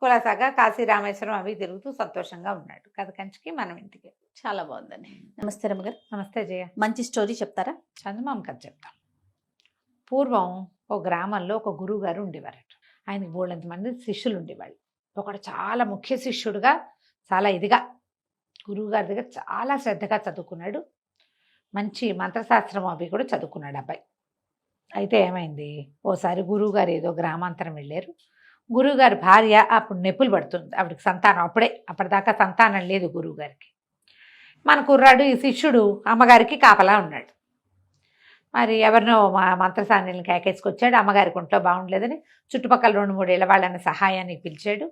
[SPEAKER 4] కులాసాగా కాశీ రామేశ్వరం అవి తిరుగుతూ సంతోషంగా ఉన్నాడు. కథ కంచికి మనం ఇంటికి.
[SPEAKER 3] చాలా బాగుందండి. నమస్తే రమ్మగారు.
[SPEAKER 4] నమస్తే జయ.
[SPEAKER 3] మంచి స్టోరీ చెప్తారా?
[SPEAKER 4] చందమామ కథ చెప్తాం. పూర్వం ఒక గ్రామంలో ఒక గురువు గారు ఉండేవారట. ఆయనకి బోళ్ళంత మంది శిష్యులు ఉండేవాళ్ళు. ఒకడు చాలా ముఖ్య శిష్యుడుగా చాలా ఇదిగా గురువు గారి దగ్గర చాలా శ్రద్ధగా చదువుకున్నాడు. మంచి మంత్రశాస్త్రం అవి కూడా చదువుకున్నాడు అబ్బాయి. అయితే ఏమైంది, ఓసారి గురువుగారు ఏదో గ్రామాంతరం వెళ్ళారు. గురువుగారి భార్య అప్పుడు నొప్పులు పడుతుంది, ఆవిడకి సంతానం అప్పటిదాకా సంతానం లేదు గురువుగారికి. మన కుర్రాడు ఈ శిష్యుడు అమ్మగారికి కాపలా ఉన్నాడు. మరి ఎవరినో మంత్రసాన్యులను కేకేసుకొచ్చాడు. అమ్మగారికి ఒంట్లో బాగుండలేదని చుట్టుపక్కల 2-3 ఏళ్ళ వాళ్ళని సహాయానికి పిలిచాడు.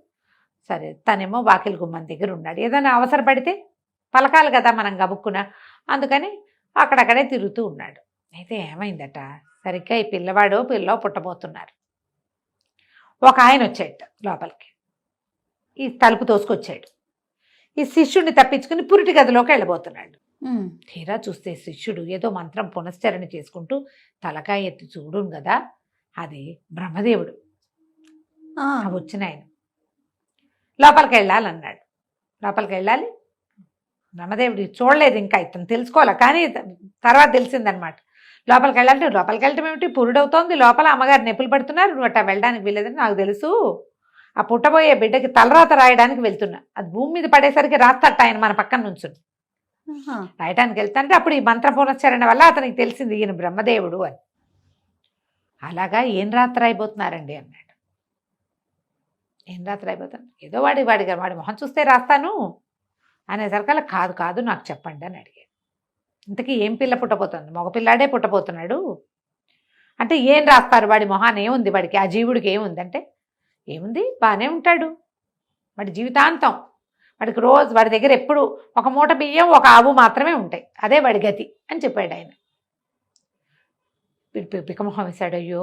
[SPEAKER 4] సరే, తనేమో వాకిలి గుమ్మం దగ్గర ఉన్నాడు. ఏదైనా అవసరపడితే పలకాలి కదా మనం గబుక్కున, అందుకని అక్కడక్కడే తిరుగుతూ ఉన్నాడు. అయితే ఏమైందట, సరిగ్గా ఈ పిల్లవాడు పిల్లో పుట్టబోతున్నారు. ఒక ఆయన వచ్చాడు లోపలికి, ఈ తలుపు తోసుకొచ్చాడు. ఈ శిష్యుడిని తప్పించుకుని పురిటి గదిలోకి వెళ్ళబోతున్నాడు. తీరా చూస్తే శిష్యుడు ఏదో మంత్రం పునశ్చరణ చేసుకుంటూ తలకాయ ఎత్తి చూడును కదా, అది బ్రహ్మదేవుడు. వచ్చిన ఆయన లోపలికి వెళ్ళాలన్నాడు. లోపలికి వెళ్ళాలి, బ్రహ్మదేవుడు చూడలేదు ఇంకా, ఇతను తెలుసుకోవాలి, కానీ తర్వాత తెలిసిందనమాట. లోపలికి వెళ్ళాలంటే లోపలికి వెళ్ళటం ఏమిటి, పురుడవుతోంది లోపల, అమ్మగారు నొప్పులు పడుతున్నారు, నువ్వు అట్టా వెళ్ళడానికి వీలేదని నాకు తెలుసు. ఆ పుట్టబోయే బిడ్డకి తలరాత రాయడానికి వెళ్తున్నా, అది భూమి మీద పడేసరికి రాస్తట ఆయన మన పక్కన నుంచుని. రాయటానికి వెళ్తాంటే అప్పుడు ఈ మంత్ర పునశ్చరణ వల్ల అతనికి తెలిసింది ఈయన బ్రహ్మదేవుడు అని. అలాగా ఏం రాత్రి రాయిపోతున్నారండి అన్నాడు. ఏం రాత్రి రాయిపోతాను, ఏదో వాడి మొహం చూస్తే రాస్తాను అనేసరికల్లా కాదు కాదు నాకు చెప్పండి అని అడిగాడు. ఇంతకీ ఏం పిల్ల పుట్టబోతుంది, మగపిల్లాడే పుట్టబోతున్నాడు అంటే ఏం రాస్తారు, వాడి మొహాన్ని ఏముంది, వాడికి ఆ జీవుడికి ఏముంది అంటే, ఏముంది బాగానే ఉంటాడు, వాడి జీవితాంతం, వాడికి రోజు వాడి దగ్గర ఎప్పుడు ఒక మూట బియ్యం ఒక ఆవు మాత్రమే ఉంటాయి, అదే వాడి గతి అని చెప్పాడు ఆయన. పికమొహం వేశాడు. అయ్యో,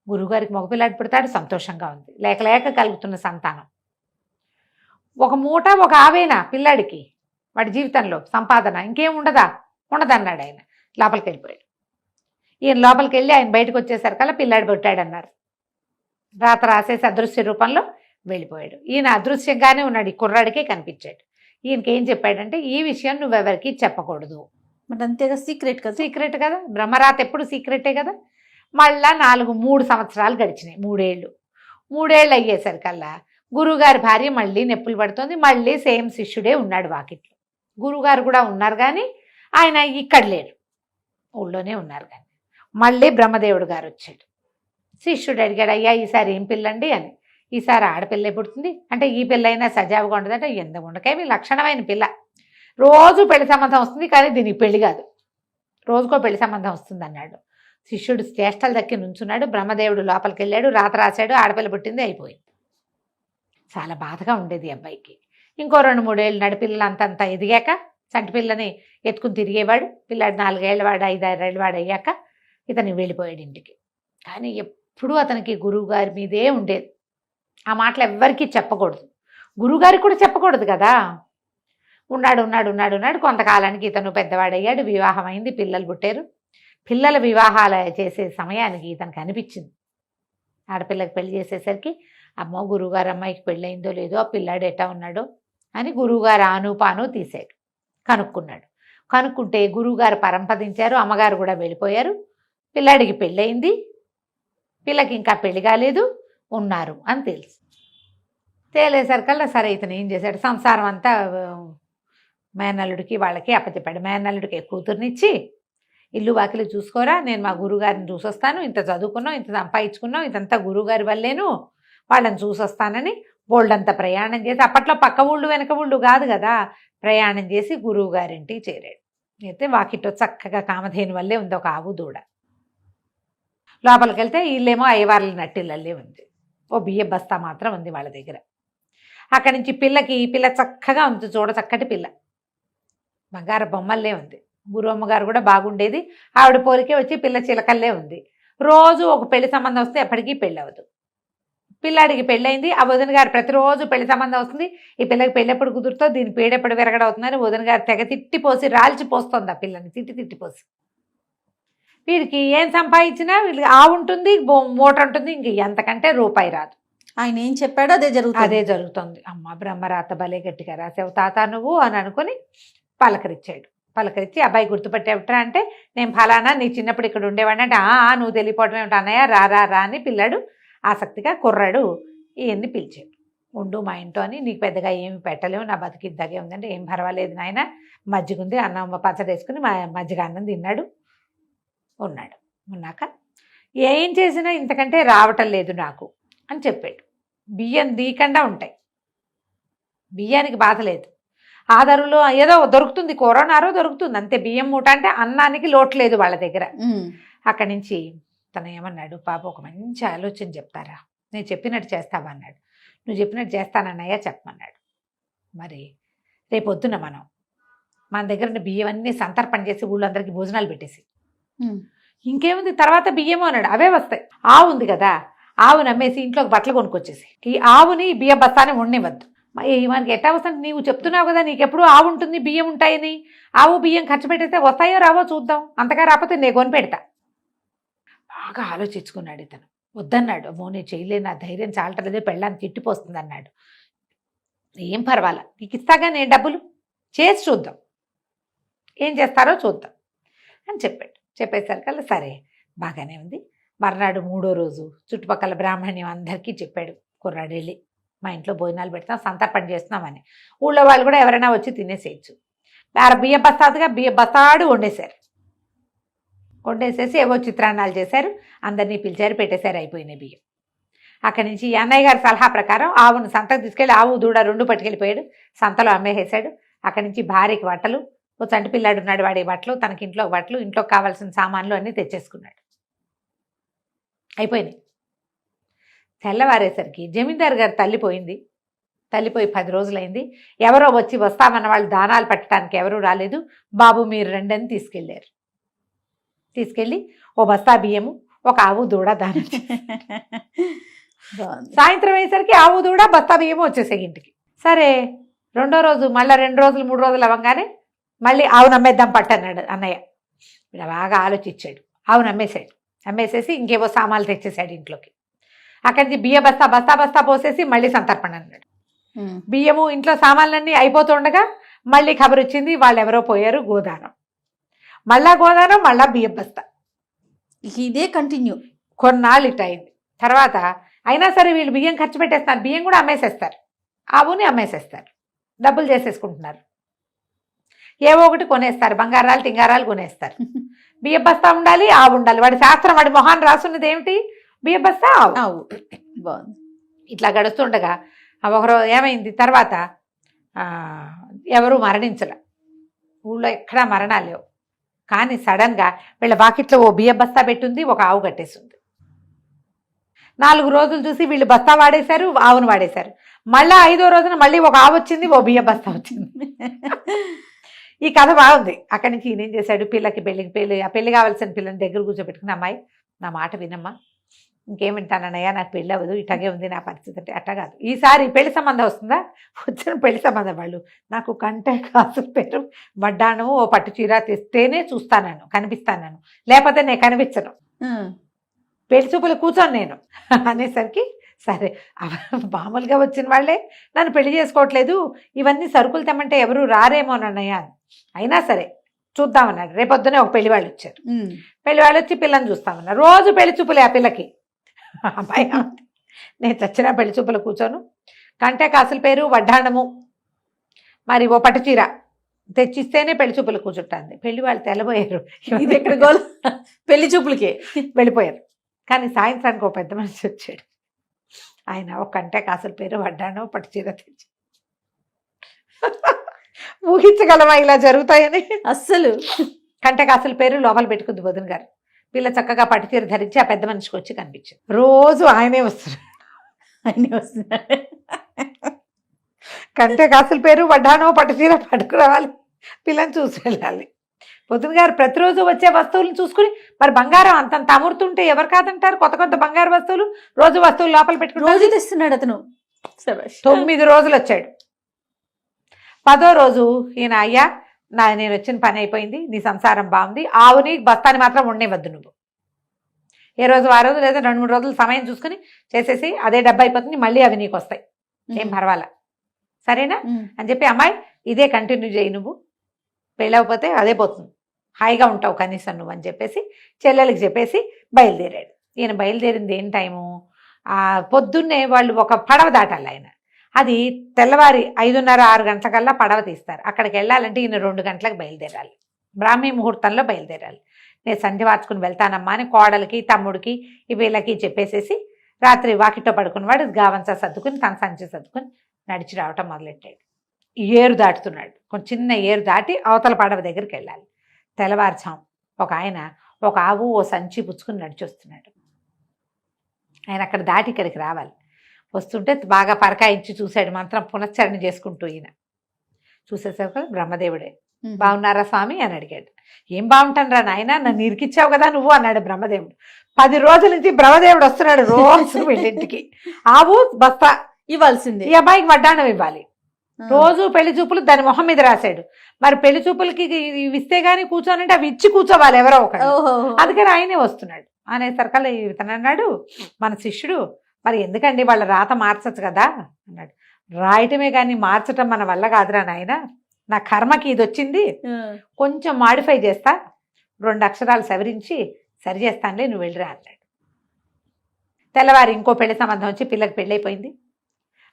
[SPEAKER 4] గురువుగారికి మగపిల్లాడి పుడతాడు, సంతోషంగా ఉంది, లేక లేక కలుగుతున్న సంతానం. ఒక మూట ఒక ఆవేనా పిల్లాడికి వాడి జీవితంలో సంపాదన, ఇంకేం ఉండదన్నాడు ఆయన. లోపలికి వెళ్ళిపోయాడు. ఈయన లోపలికి వెళ్ళి ఆయన బయటకు వచ్చేసరికల్లా పిల్లాడు పుట్టాడన్నారు. రాత రాసేసి అదృశ్య రూపంలో వెళ్ళిపోయాడు. ఈయన అదృశ్యంగానే ఉన్నాడు, ఈ కుర్రాడికే కనిపించాడు. ఈయనకి ఏం చెప్పాడంటే, ఈ విషయం నువ్వెవరికి చెప్పకూడదు.
[SPEAKER 3] మరి అంతేగా, సీక్రెట్ కదా.
[SPEAKER 4] సీక్రెట్ కదా, బ్రహ్మరాత ఎప్పుడు సీక్రెటే కదా. మళ్ళా 3 సంవత్సరాలు గడిచినాయి, 3 ఏళ్ళు అయ్యేసరికల్లా గురువుగారి భార్య మళ్ళీ నొప్పులు పడుతుంది. మళ్ళీ సేమ్ శిష్యుడే ఉన్నాడు వాకిట్లో. గురువుగారు కూడా ఉన్నారు కానీ ఆయన ఇక్కడ లేరు, ఊళ్ళోనే ఉన్నారు. కానీ మళ్ళీ బ్రహ్మదేవుడు గారు వచ్చాడు. శిష్యుడు అడిగాడు, అయ్యా ఈసారి ఏం పిల్లండి అని. ఈసారి ఆడపిల్ల పుడుతుంది అంటే, ఈ పిల్ల అయినా సజావుగా ఉండదంటే, ఎంత ఉండకేమి లక్షణమైన పిల్ల, రోజు పెళ్లి సంబంధం వస్తుంది కానీ దీనికి పెళ్లి కాదు, రోజుకో పెళ్లి సంబంధం వస్తుంది అన్నాడు. శిష్యుడు చేష్టలు దక్కి నుంచున్నాడు. బ్రహ్మదేవుడు లోపలికి వెళ్ళాడు, రాత రాశాడు, ఆడపిల్ల పుట్టింది, అయిపోయింది. చాలా బాధగా ఉండేది అబ్బాయికి. ఇంకో 2-3 ఏళ్ళు నడిపిల్లలు అంతంతా ఎదిగాక చంటి పిల్లని ఎత్తుకుని తిరిగేవాడు. పిల్లాడు 4 ఏళ్ళవాడు 5-6 ఏళ్ళవాడు అయ్యాక ఇతను వెళ్ళిపోయాడు ఇంటికి. కానీ ఎప్పుడూ అతనికి గురువుగారి మీదే ఉండేది. ఆ మాటలు ఎవ్వరికీ చెప్పకూడదు, గురువుగారికి కూడా చెప్పకూడదు కదా. ఉన్నాడు. కొంతకాలానికి ఇతను పెద్దవాడయ్యాడు, వివాహం అయింది, పిల్లలు పుట్టారు. పిల్లల వివాహాలు చేసే సమయానికి ఇతనికి అనిపించింది, ఆడపిల్లకి పెళ్లి చేసేసరికి, అమ్మో గురువుగారు అమ్మాయికి పెళ్ళయిందో లేదో, ఆ పిల్లాడు ఎట్టా ఉన్నాడో అని గురువుగారు ఆనుపాను తీసాడు. కనుక్కుంటే గురువుగారు పరంపదించారు, అమ్మగారు కూడా వెళ్ళిపోయారు. పిల్లాడికి పెళ్ళయింది, పిల్లకి ఇంకా పెళ్లి కాలేదు, ఉన్నారు అని తేలేసరికల్లా సరే ఇతను ఏం చేశాడు, సంసారం అంతా మేనల్లుడికి వాళ్ళకి అప్పచెప్పాడు. మేనల్లుడికి కూతుర్నిచ్చి, ఇల్లు వాకిలి చూసుకోరా, నేను మా గురువుగారిని చూసొస్తాను, ఇంత చదువుకున్నాం, ఇంత సంపాదించుకున్నాం, ఇదంతా గురువుగారి వల్లేను, వాళ్ళని చూసొస్తానని బోల్డంతా ప్రయాణం చేసి, అప్పట్లో పక్క ఊళ్ళు వెనక ఊళ్ళు కాదు కదా, ప్రయాణం చేసి గురువుగారింటికి చేరాడు. అయితే వాకిట్లో చక్కగా కామధేను వల్లే ఉంది ఒక ఆవు దూడ. లోపలికి వెళ్తే ఇల్లేమో అయ్యవార్ల నట్టిల్లే ఉంది, ఓ బియ్య బస్తా మాత్రం ఉంది వాళ్ళ దగ్గర. అక్కడి నుంచి పిల్ల చక్కగా ఉంది, చూడ చక్కటి పిల్ల, బంగారు బొమ్మల్లే ఉంది. గురు అమ్మగారు కూడా బాగుండేది, ఆవిడ పోలికే వచ్చి పిల్ల చిలకల్లే ఉంది. రోజు ఒక పెళ్లి సంబంధం వస్తే ఎప్పటికీ పెళ్ళి అవ్వదు. పిల్లాడికి పెళ్ళయింది, ఆ వదిన గారు ప్రతిరోజు పెళ్లి సంబంధం వస్తుంది, ఈ పిల్లకి పెళ్ళెప్పుడు కుదురుతో, దీని పేడెప్పుడు విరగడవుతుందని వదిన గారు తెగ తిట్టిపోసి రాల్చిపోస్తుంది ఆ పిల్లని, తిట్టిపోసి. వీడికి ఏం సంపాదించినా వీళ్ళకి ఆవు ఉంటుంది, మూట ఉంటుంది, ఇంక ఎంతకంటే రూపాయి రాదు.
[SPEAKER 3] ఆయన ఏం చెప్పాడో అదే జరుగుతుంది.
[SPEAKER 4] అమ్మ బ్రహ్మరాత భలే గట్టిగా రాసావు తాత నువ్వు అని అనుకుని పలకరించి, అబ్బాయి గుర్తుపట్టేవిట్రా అంటే, నేను ఫలానా నీ చిన్నప్పుడు ఇక్కడ ఉండేవాడిని అంటే, నువ్వు తెలియపోవటం ఏమిటి అన్నయ్య, రా అని పిల్లాడు ఆసక్తిగా కుర్రాడు ఈయన్ని పిలిచాడు. ఉండు మా ఇంట్లో అని, నీకు పెద్దగా ఏమి పెట్టలేము, నా బతికిద్దగే ఉందంటే, ఏం పర్వాలేదు నాయన, మజ్జిగ ఉంది, అన్నం పచ్చడి వేసుకుని మజ్జిగ అన్నం తిన్నాడు. ఉన్నాక ఏం చేసినా ఇంతకంటే రావటం లేదు నాకు అని చెప్పాడు. బియ్యం దీకుండా ఉంటాయి, బియ్యానికి బాధ లేదు. ఆధారులో ఏదో దొరుకుతుంది, కూరనారో దొరుకుతుంది అంతే. బియ్యం మూట అంటే అన్నానికి లోటు లేదు వాళ్ళ దగ్గర. అక్కడి నుంచి తను ఏమన్నాడు, పాప ఒక మంచి ఆలోచన చెప్తారా, నేను చెప్పినట్టు చేస్తావా అన్నాడు. నువ్వు చెప్పినట్టు చేస్తానన్నయ్యా చెప్పమన్నాడు. మరి రేపొద్దున మన దగ్గర ఉన్న బియ్యం అన్నీ సంతర్పణ చేసి ఊళ్ళందరికీ భోజనాలు పెట్టేసి ఇంకేముంది తర్వాత బియ్యము అన్నాడు, అవే వస్తాయి. ఆవు ఉంది కదా, ఆవును అమ్మేసి ఇంట్లోకి బట్టలు కొనుక్కొచ్చేసి ఈ ఆవుని బియ్య బస్తాని ఉండనివ్వద్దు. మనకి ఎట్టా వస్తుంది, నీవు చెప్తున్నావు కదా నీకెప్పుడు ఆవు ఉంటుంది బియ్యం ఉంటాయని. ఆవు బియ్యం ఖర్చు పెట్టేస్తే వస్తాయో రావో చూద్దాం, అంతగా రాకపోతే నేను కొని పెడతా. బాగా ఆలోచించుకున్నాడు ఇతను. వద్దన్నాడు, అమ్మో నేను చేయలేను, నా ధైర్యం చాలటలేదే, పెళ్ళాన్ని తిట్టిపోస్తుంది అన్నాడు. ఏం పర్వాలా, నీకు ఇస్తాగా నేను డబ్బులు, చేసి చూద్దాం, ఏం చేస్తారో చూద్దాం అని చెప్పాడు. చెప్పేసరికల్లా సరే బాగానే ఉంది. మర్నాడు 3వ రోజు చుట్టుపక్కల బ్రాహ్మణ్యం అందరికీ చెప్పాడు, కుర్రాడు వెళ్ళి మా ఇంట్లో భోజనాలు పెడతాం, సంతర్పణ చేస్తున్నామని. ఊళ్ళో వాళ్ళు కూడా ఎవరైనా వచ్చి తినేసేయచ్చు. బియ్య బస్తాదుగా బియ్య బస్తాడు వండేసేసి ఏవో చిత్రాన్నాలు చేశారు, అందరినీ పిలిచారు, పెట్టేశారు, అయిపోయినాయి బియ్యం. అక్కడి నుంచి అన్నయ్య గారి సలహా ప్రకారం ఆవును సంతకు తీసుకెళ్ళి ఆవు దూడ 2 పట్టుకెళ్ళిపోయాడు, సంతలో అమ్మేసేసాడు. అక్కడి నుంచి భార్యకి బట్టలు, ఓ చంటి పిల్లాడు ఉన్నాడు, వాడి బట్టలు, తనకి ఇంట్లో బట్టలు, ఇంట్లోకి కావాల్సిన సామాన్లు అన్నీ తెచ్చేసుకున్నాడు. అయిపోయినాయి. తెల్లవారేసరికి జమీందారు గారు తల్లిపోయింది. తల్లిపోయి 10 రోజులైంది. ఎవరో వచ్చి వస్తామన్న వాళ్ళు దానాలు పెట్టడానికి ఎవరూ రాలేదు. బాబు మీరు రండని తీసుకెళ్ళారు. తీసుకెళ్ళి ఓ బస్తా బియ్యము, ఒక ఆవు దూడ దానం. సాయంత్రం అయ్యేసరికి ఆవు దూడ బస్తా బియ్యము వచ్చేసాయి ఇంటికి. సరే 2వ రోజు మళ్ళీ 2 రోజులు 3 రోజులు అవ్వగానే మళ్ళీ ఆవును అమ్మేద్దాం పట్టన్నాడు అన్నయ్య. ఇలా బాగా ఆలోచించాడు, ఆవును అమ్మేశాడు. అమ్మేసేసి ఇంకేవో సామాన్లు తెచ్చేసాడు ఇంట్లోకి. అక్కడి నుంచి బియ్య బస్తా పోసేసి మళ్ళీ సంతర్పణ అన్నాడు. బియ్యము ఇంట్లో సామాన్లన్నీ అయిపోతుండగా మళ్ళీ ఖబర్ వచ్చింది, వాళ్ళు ఎవరో పోయారు, గోదానం. మళ్ళా గోదానం, మళ్ళా బియ్య బస్తా.
[SPEAKER 3] ఇదే కంటిన్యూ
[SPEAKER 4] కొన్నాళ్ళు ఇట్ అయింది. తర్వాత అయినా సరే వీళ్ళు బియ్యం ఖర్చు పెట్టేస్తారు, బియ్యం కూడా అమ్మేసేస్తారు, ఆవుని అమ్మేసేస్తారు, డబ్బులు చేసేసుకుంటున్నారు. ఏవో ఒకటి కొనేస్తారు, బంగారాలు టింగారాలు కొనేస్తారు. బియ్య బస్తా ఉండాలి, ఆవు ఉండాలి. వాడి శాస్త్రం, వాడి మొహాన్ని రాసున్నది ఏమిటి, బియ్య బస్తా ఆవు.
[SPEAKER 3] బాగుంది. ఇట్లా
[SPEAKER 4] ఇట్లా గడుస్తుండగా ఒకరోజు ఏమైంది, తర్వాత ఎవరు మరణించలే, ఊళ్ళో ఎక్కడా మరణాలు లేవు. కానీ సడన్గా వీళ్ళ వాకిట్లో ఓ బియ్య బస్తా పెట్టుంది, ఒక ఆవు కట్టేసింది. 4 రోజులు చూసి వీళ్ళు బస్తా వాడేశారు, ఆవును వాడేశారు. మళ్ళీ 5వ రోజున మళ్ళీ ఒక ఆవు వచ్చింది, ఓ బియ్య బస్తా వచ్చింది. ఈ కథ బాగుంది. అక్కడి నుంచి ఈయన ఏం చేశాడు, పెళ్లి కావాల్సిన పిల్లని దగ్గర కూర్చోబెట్టుకుని, అమ్మాయి నా మాట వినమ్మా, ఇంకేం వింటానన్నయ్యా, నాకు పెళ్ళి అవ్వదు, ఇట్లాగే ఉంది నా పరిస్థితి అంటే. అట్లా కాదు, ఈసారి పెళ్లి సంబంధం వస్తుందా, వచ్చిన పెళ్లి సంబంధం వాళ్ళు నాకు కంటే కాసు పేరు వడ్డాను ఓ పట్టు చీర తెస్తేనే చూస్తాను, కనిపిస్తాను, లేకపోతే నేను కనిపించను, పెళ్లి చూపులు కూర్చొని నేను అనేసరికి, సరే మామూలుగా వచ్చిన వాళ్ళే నన్ను పెళ్లి చేసుకోవట్లేదు, ఇవన్నీ సరుకులు తెమ్మంటే ఎవరు రారేమోనన్నయ్య, అయినా సరే చూద్దామన్నాడు. రేపొద్దునే ఒక పెళ్లి వాళ్ళు వచ్చారు. పెళ్లి వాళ్ళు వచ్చి పిల్లని చూస్తామన్నారు. రోజు పెళ్లి చూపులే ఆ పిల్లకి. అమ్మాయి నేను చచ్చిన పెళ్లి చూపులు కూర్చోను, కంటే కాసుల పేరు వడ్డాణము, మరి ఓ పట్టు చీర తెచ్చిస్తేనే పెళ్లి చూపులు కూర్చుంటుంది. పెళ్లి వాళ్ళు తెల్లబోయారు,
[SPEAKER 3] ఇది ఎక్కడ గోల్, పెళ్లి చూపులకే
[SPEAKER 4] వెళ్ళిపోయారు. కానీ సాయంత్రానికి ఒక పెద్ద మనిషి వచ్చాడు. ఆయన ఒక కంటే కాసుల పేరు వడ్డాణం పట్టు చీర తెచ్చి, ఊహించగలమా ఇలా జరుగుతాయని?
[SPEAKER 3] అస్సలు.
[SPEAKER 4] కంటే కాసుల పేరు లోపల పెట్టుకుంది వదిన గారు. పిల్ల చక్కగా పట్టు చీర ధరించి ఆ పెద్ద మనిషికి వచ్చి కనిపించింది. రోజు ఆయనే వస్తున్నాడు. కంటే కాసుల పేరు వడ్డానో పట్టు చీర పట్టుకురావాలి, పిల్లని చూసి వెళ్ళాలి. వదిన గారు ప్రతిరోజు వచ్చే వస్తువులను చూసుకుని, మరి బంగారం అంతంత అమృతుంటే ఎవరు కాదంటారు, కొత్త కొత్త బంగారు వస్తువులు రోజు వస్తువులు లోపల పెట్టుకుని
[SPEAKER 3] రోజు తెస్తున్నాడు అతను.
[SPEAKER 4] 9 రోజులు వచ్చాడు. 10వ రోజు ఈయన, అయ్యా నేను వచ్చిన పని అయిపోయింది, నీ సంసారం బాగుంది, ఆవుని బస్తాని మాత్రం ఉండేవద్దు నువ్వు, ఏ రోజు ఆ రోజు లేదా 2-3 రోజులు సమయం చూసుకుని చేసేసి అదే డబ్బు అయిపోతుంది, మళ్ళీ అవి నీకు వస్తాయి, ఏం పర్వాలా, సరేనా అని చెప్పి, అమ్మాయి ఇదే కంటిన్యూ చేయి, నువ్వు పెళ్ళవకపోతే అదే పోతుంది, హాయిగా ఉంటావు కనీసం నువ్వు అని చెప్పేసి చెల్లెలకి చెప్పేసి బయలుదేరాడు. ఈయన బయలుదేరింది ఏం టైము, పొద్దున్నే వాళ్ళు ఒక పడవ దాటాలి. ఆయన అది తెల్లవారి 5:30-6 గంటలకల్లా పడవ తీస్తారు. అక్కడికి వెళ్ళాలంటే ఈయన 2 గంటలకు బయలుదేరాలి, బ్రాహ్మీ ముహూర్తంలో బయలుదేరాలి. నేను సంధి వార్చుకుని వెళ్తానమ్మా అని కోడలికి తమ్ముడికి వీళ్ళకి చెప్పేసేసి రాత్రి వాకిట్లో పడుకున్నవాడు గావంతా సర్దుకుని తన సంచి సర్దుకుని నడిచి రావటం మొదలెట్టాడు. ఏరు దాటుతున్నాడు. కొంచెం చిన్న ఏరు దాటి అవతల పడవ దగ్గరికి వెళ్ళాలి. తెల్లవారుచాం ఒక ఆయన ఒక ఆవు ఓ సంచి పుచ్చుకుని నడిచి వస్తున్నాడు. ఆయన అక్కడ దాటి ఇక్కడికి రావాలి. వస్తుంటే బాగా పరకాయించి చూశాడు. మంత్రం పునశ్చరణ చేసుకుంటూ ఈయన చూసేసరికి బ్రహ్మదేవుడే. బాగున్నారా స్వామి అని అడిగాడు. ఏం బాగుంటాను రా నాయన, నన్ను ఇరికిచ్చావు కదా నువ్వు అన్నాడు బ్రహ్మదేవుడు. 10 రోజుల నుంచి బ్రహ్మదేవుడు వస్తున్నాడు రోజు వీళ్ళింటికి. ఆవు బస్తా
[SPEAKER 3] ఇవ్వాల్సిందే,
[SPEAKER 4] ఈ అబ్బాయికి వడ్డాణం ఇవ్వాలి. రోజు పెళ్లి చూపులు దాని మొహం మీద రాశాడు. మరి పెళ్లి చూపులకి ఇవి ఇస్తే గానీ కూర్చోనంటే అవి ఇచ్చి కూర్చోవాలి ఎవరో ఒకరు. అందుకని ఆయనే వస్తున్నాడు. అనేసరికల్లా ఇతను అన్నాడు, మన శిష్యుడు, మరి ఎందుకండి వాళ్ళ రాత మార్చచ్చు కదా అన్నాడు. రాయటమే కానీ మార్చటం మన వల్ల కాదురా నాయన, నా కర్మకి ఇది వచ్చింది, కొంచెం మాడిఫై చేస్తా, 2 అక్షరాలు సవరించి సరి చేస్తానులే, నువ్వు వెళ్ళిరా అన్నాడు. తెల్లవారి ఇంకో పెళ్లి సంబంధం వచ్చి పిల్లకి పెళ్ళైపోయింది.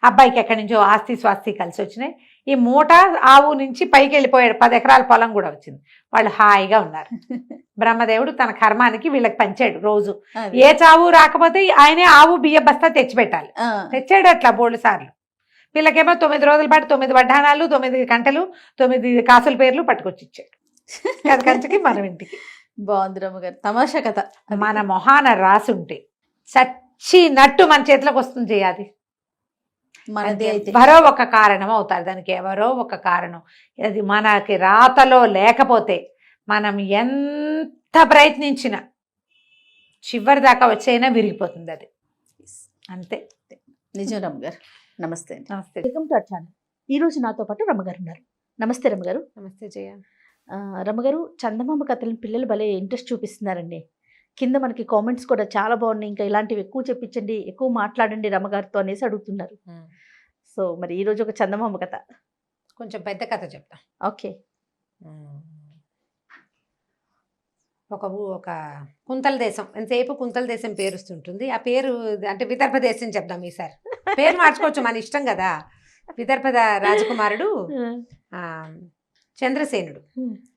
[SPEAKER 4] అబ్బాయికి ఎక్కడి నుంచో ఆస్తి స్వాస్తి కలిసి వచ్చినాయి. ఈ మూట ఆవు నుంచి పైకి వెళ్ళిపోయాడు. 10 ఎకరాల పొలం కూడా వచ్చింది. వాళ్ళు హాయిగా ఉన్నారు. బ్రహ్మదేవుడు తన కర్మానికి వీళ్ళకి పంచాడు. రోజు ఏ చావు రాకపోతే ఆయనే ఆవు బియ్య బస్తా తెచ్చిపెట్టాలి. తెచ్చాడు అట్లా 3 సార్లు. వీళ్ళకేమో 9 రోజుల పాటు 9 వడ్డాణాలు, 9 కంటలు, 9 కాసుల పేర్లు పట్టుకొచ్చి ఇచ్చాడు. కంచకి మనం ఇంటికి.
[SPEAKER 3] బాగుంది రమ్మగారు, తమాషా కథ.
[SPEAKER 4] మన మొహాన రాసుంటే చచ్చినట్టు మన చేతిలోకి వస్తుంది చేయాలి.
[SPEAKER 3] మనది అయితే
[SPEAKER 4] ఎవరో ఒక కారణం అవుతారు దానికి, ఎవరో ఒక కారణం. అది మనకి రాతలో లేకపోతే మనం ఎంత ప్రయత్నించినా చివరి దాకా వచ్చైనా విరిగిపోతుంది అది. అంతే.
[SPEAKER 3] నిజం రమ్మగారు. నమస్తే అండి.
[SPEAKER 4] నమస్తే.
[SPEAKER 1] Welcome to our channel. ఈ రోజు నాతో పాటు రమ్మగారు ఉన్నారు. నమస్తే రమ్మగారు.
[SPEAKER 4] నమస్తే జయ.
[SPEAKER 1] రమ్మగారు, చందమామ కథలను పిల్లలు భలే ఇంట్రెస్ట్ చూపిస్తున్నారండి. కింద మనకి కామెంట్స్ కూడా చాలా బాగున్నాయి. ఇంకా ఇలాంటివి ఎక్కువ చెప్పించండి, ఎక్కువ మాట్లాడండి రమ్మగారితో అనేసి అడుగుతున్నారు. సో మరి ఈ రోజు ఒక చందమామ కథ,
[SPEAKER 4] కొంచెం పెద్ద కథ చెప్తా.
[SPEAKER 1] ఓకే.
[SPEAKER 4] ఒక కుంతల దేశం, ఎంతసేపు కుంతల దేశం పేరుస్తుంటుంది. ఆ పేరు అంటే విదర్భ దేశం చెప్దాం ఈసారి. పేరు మార్చుకోవచ్చు, మన ఇష్టం కదా. విదర్భ రాజకుమారుడు చంద్రసేనుడు.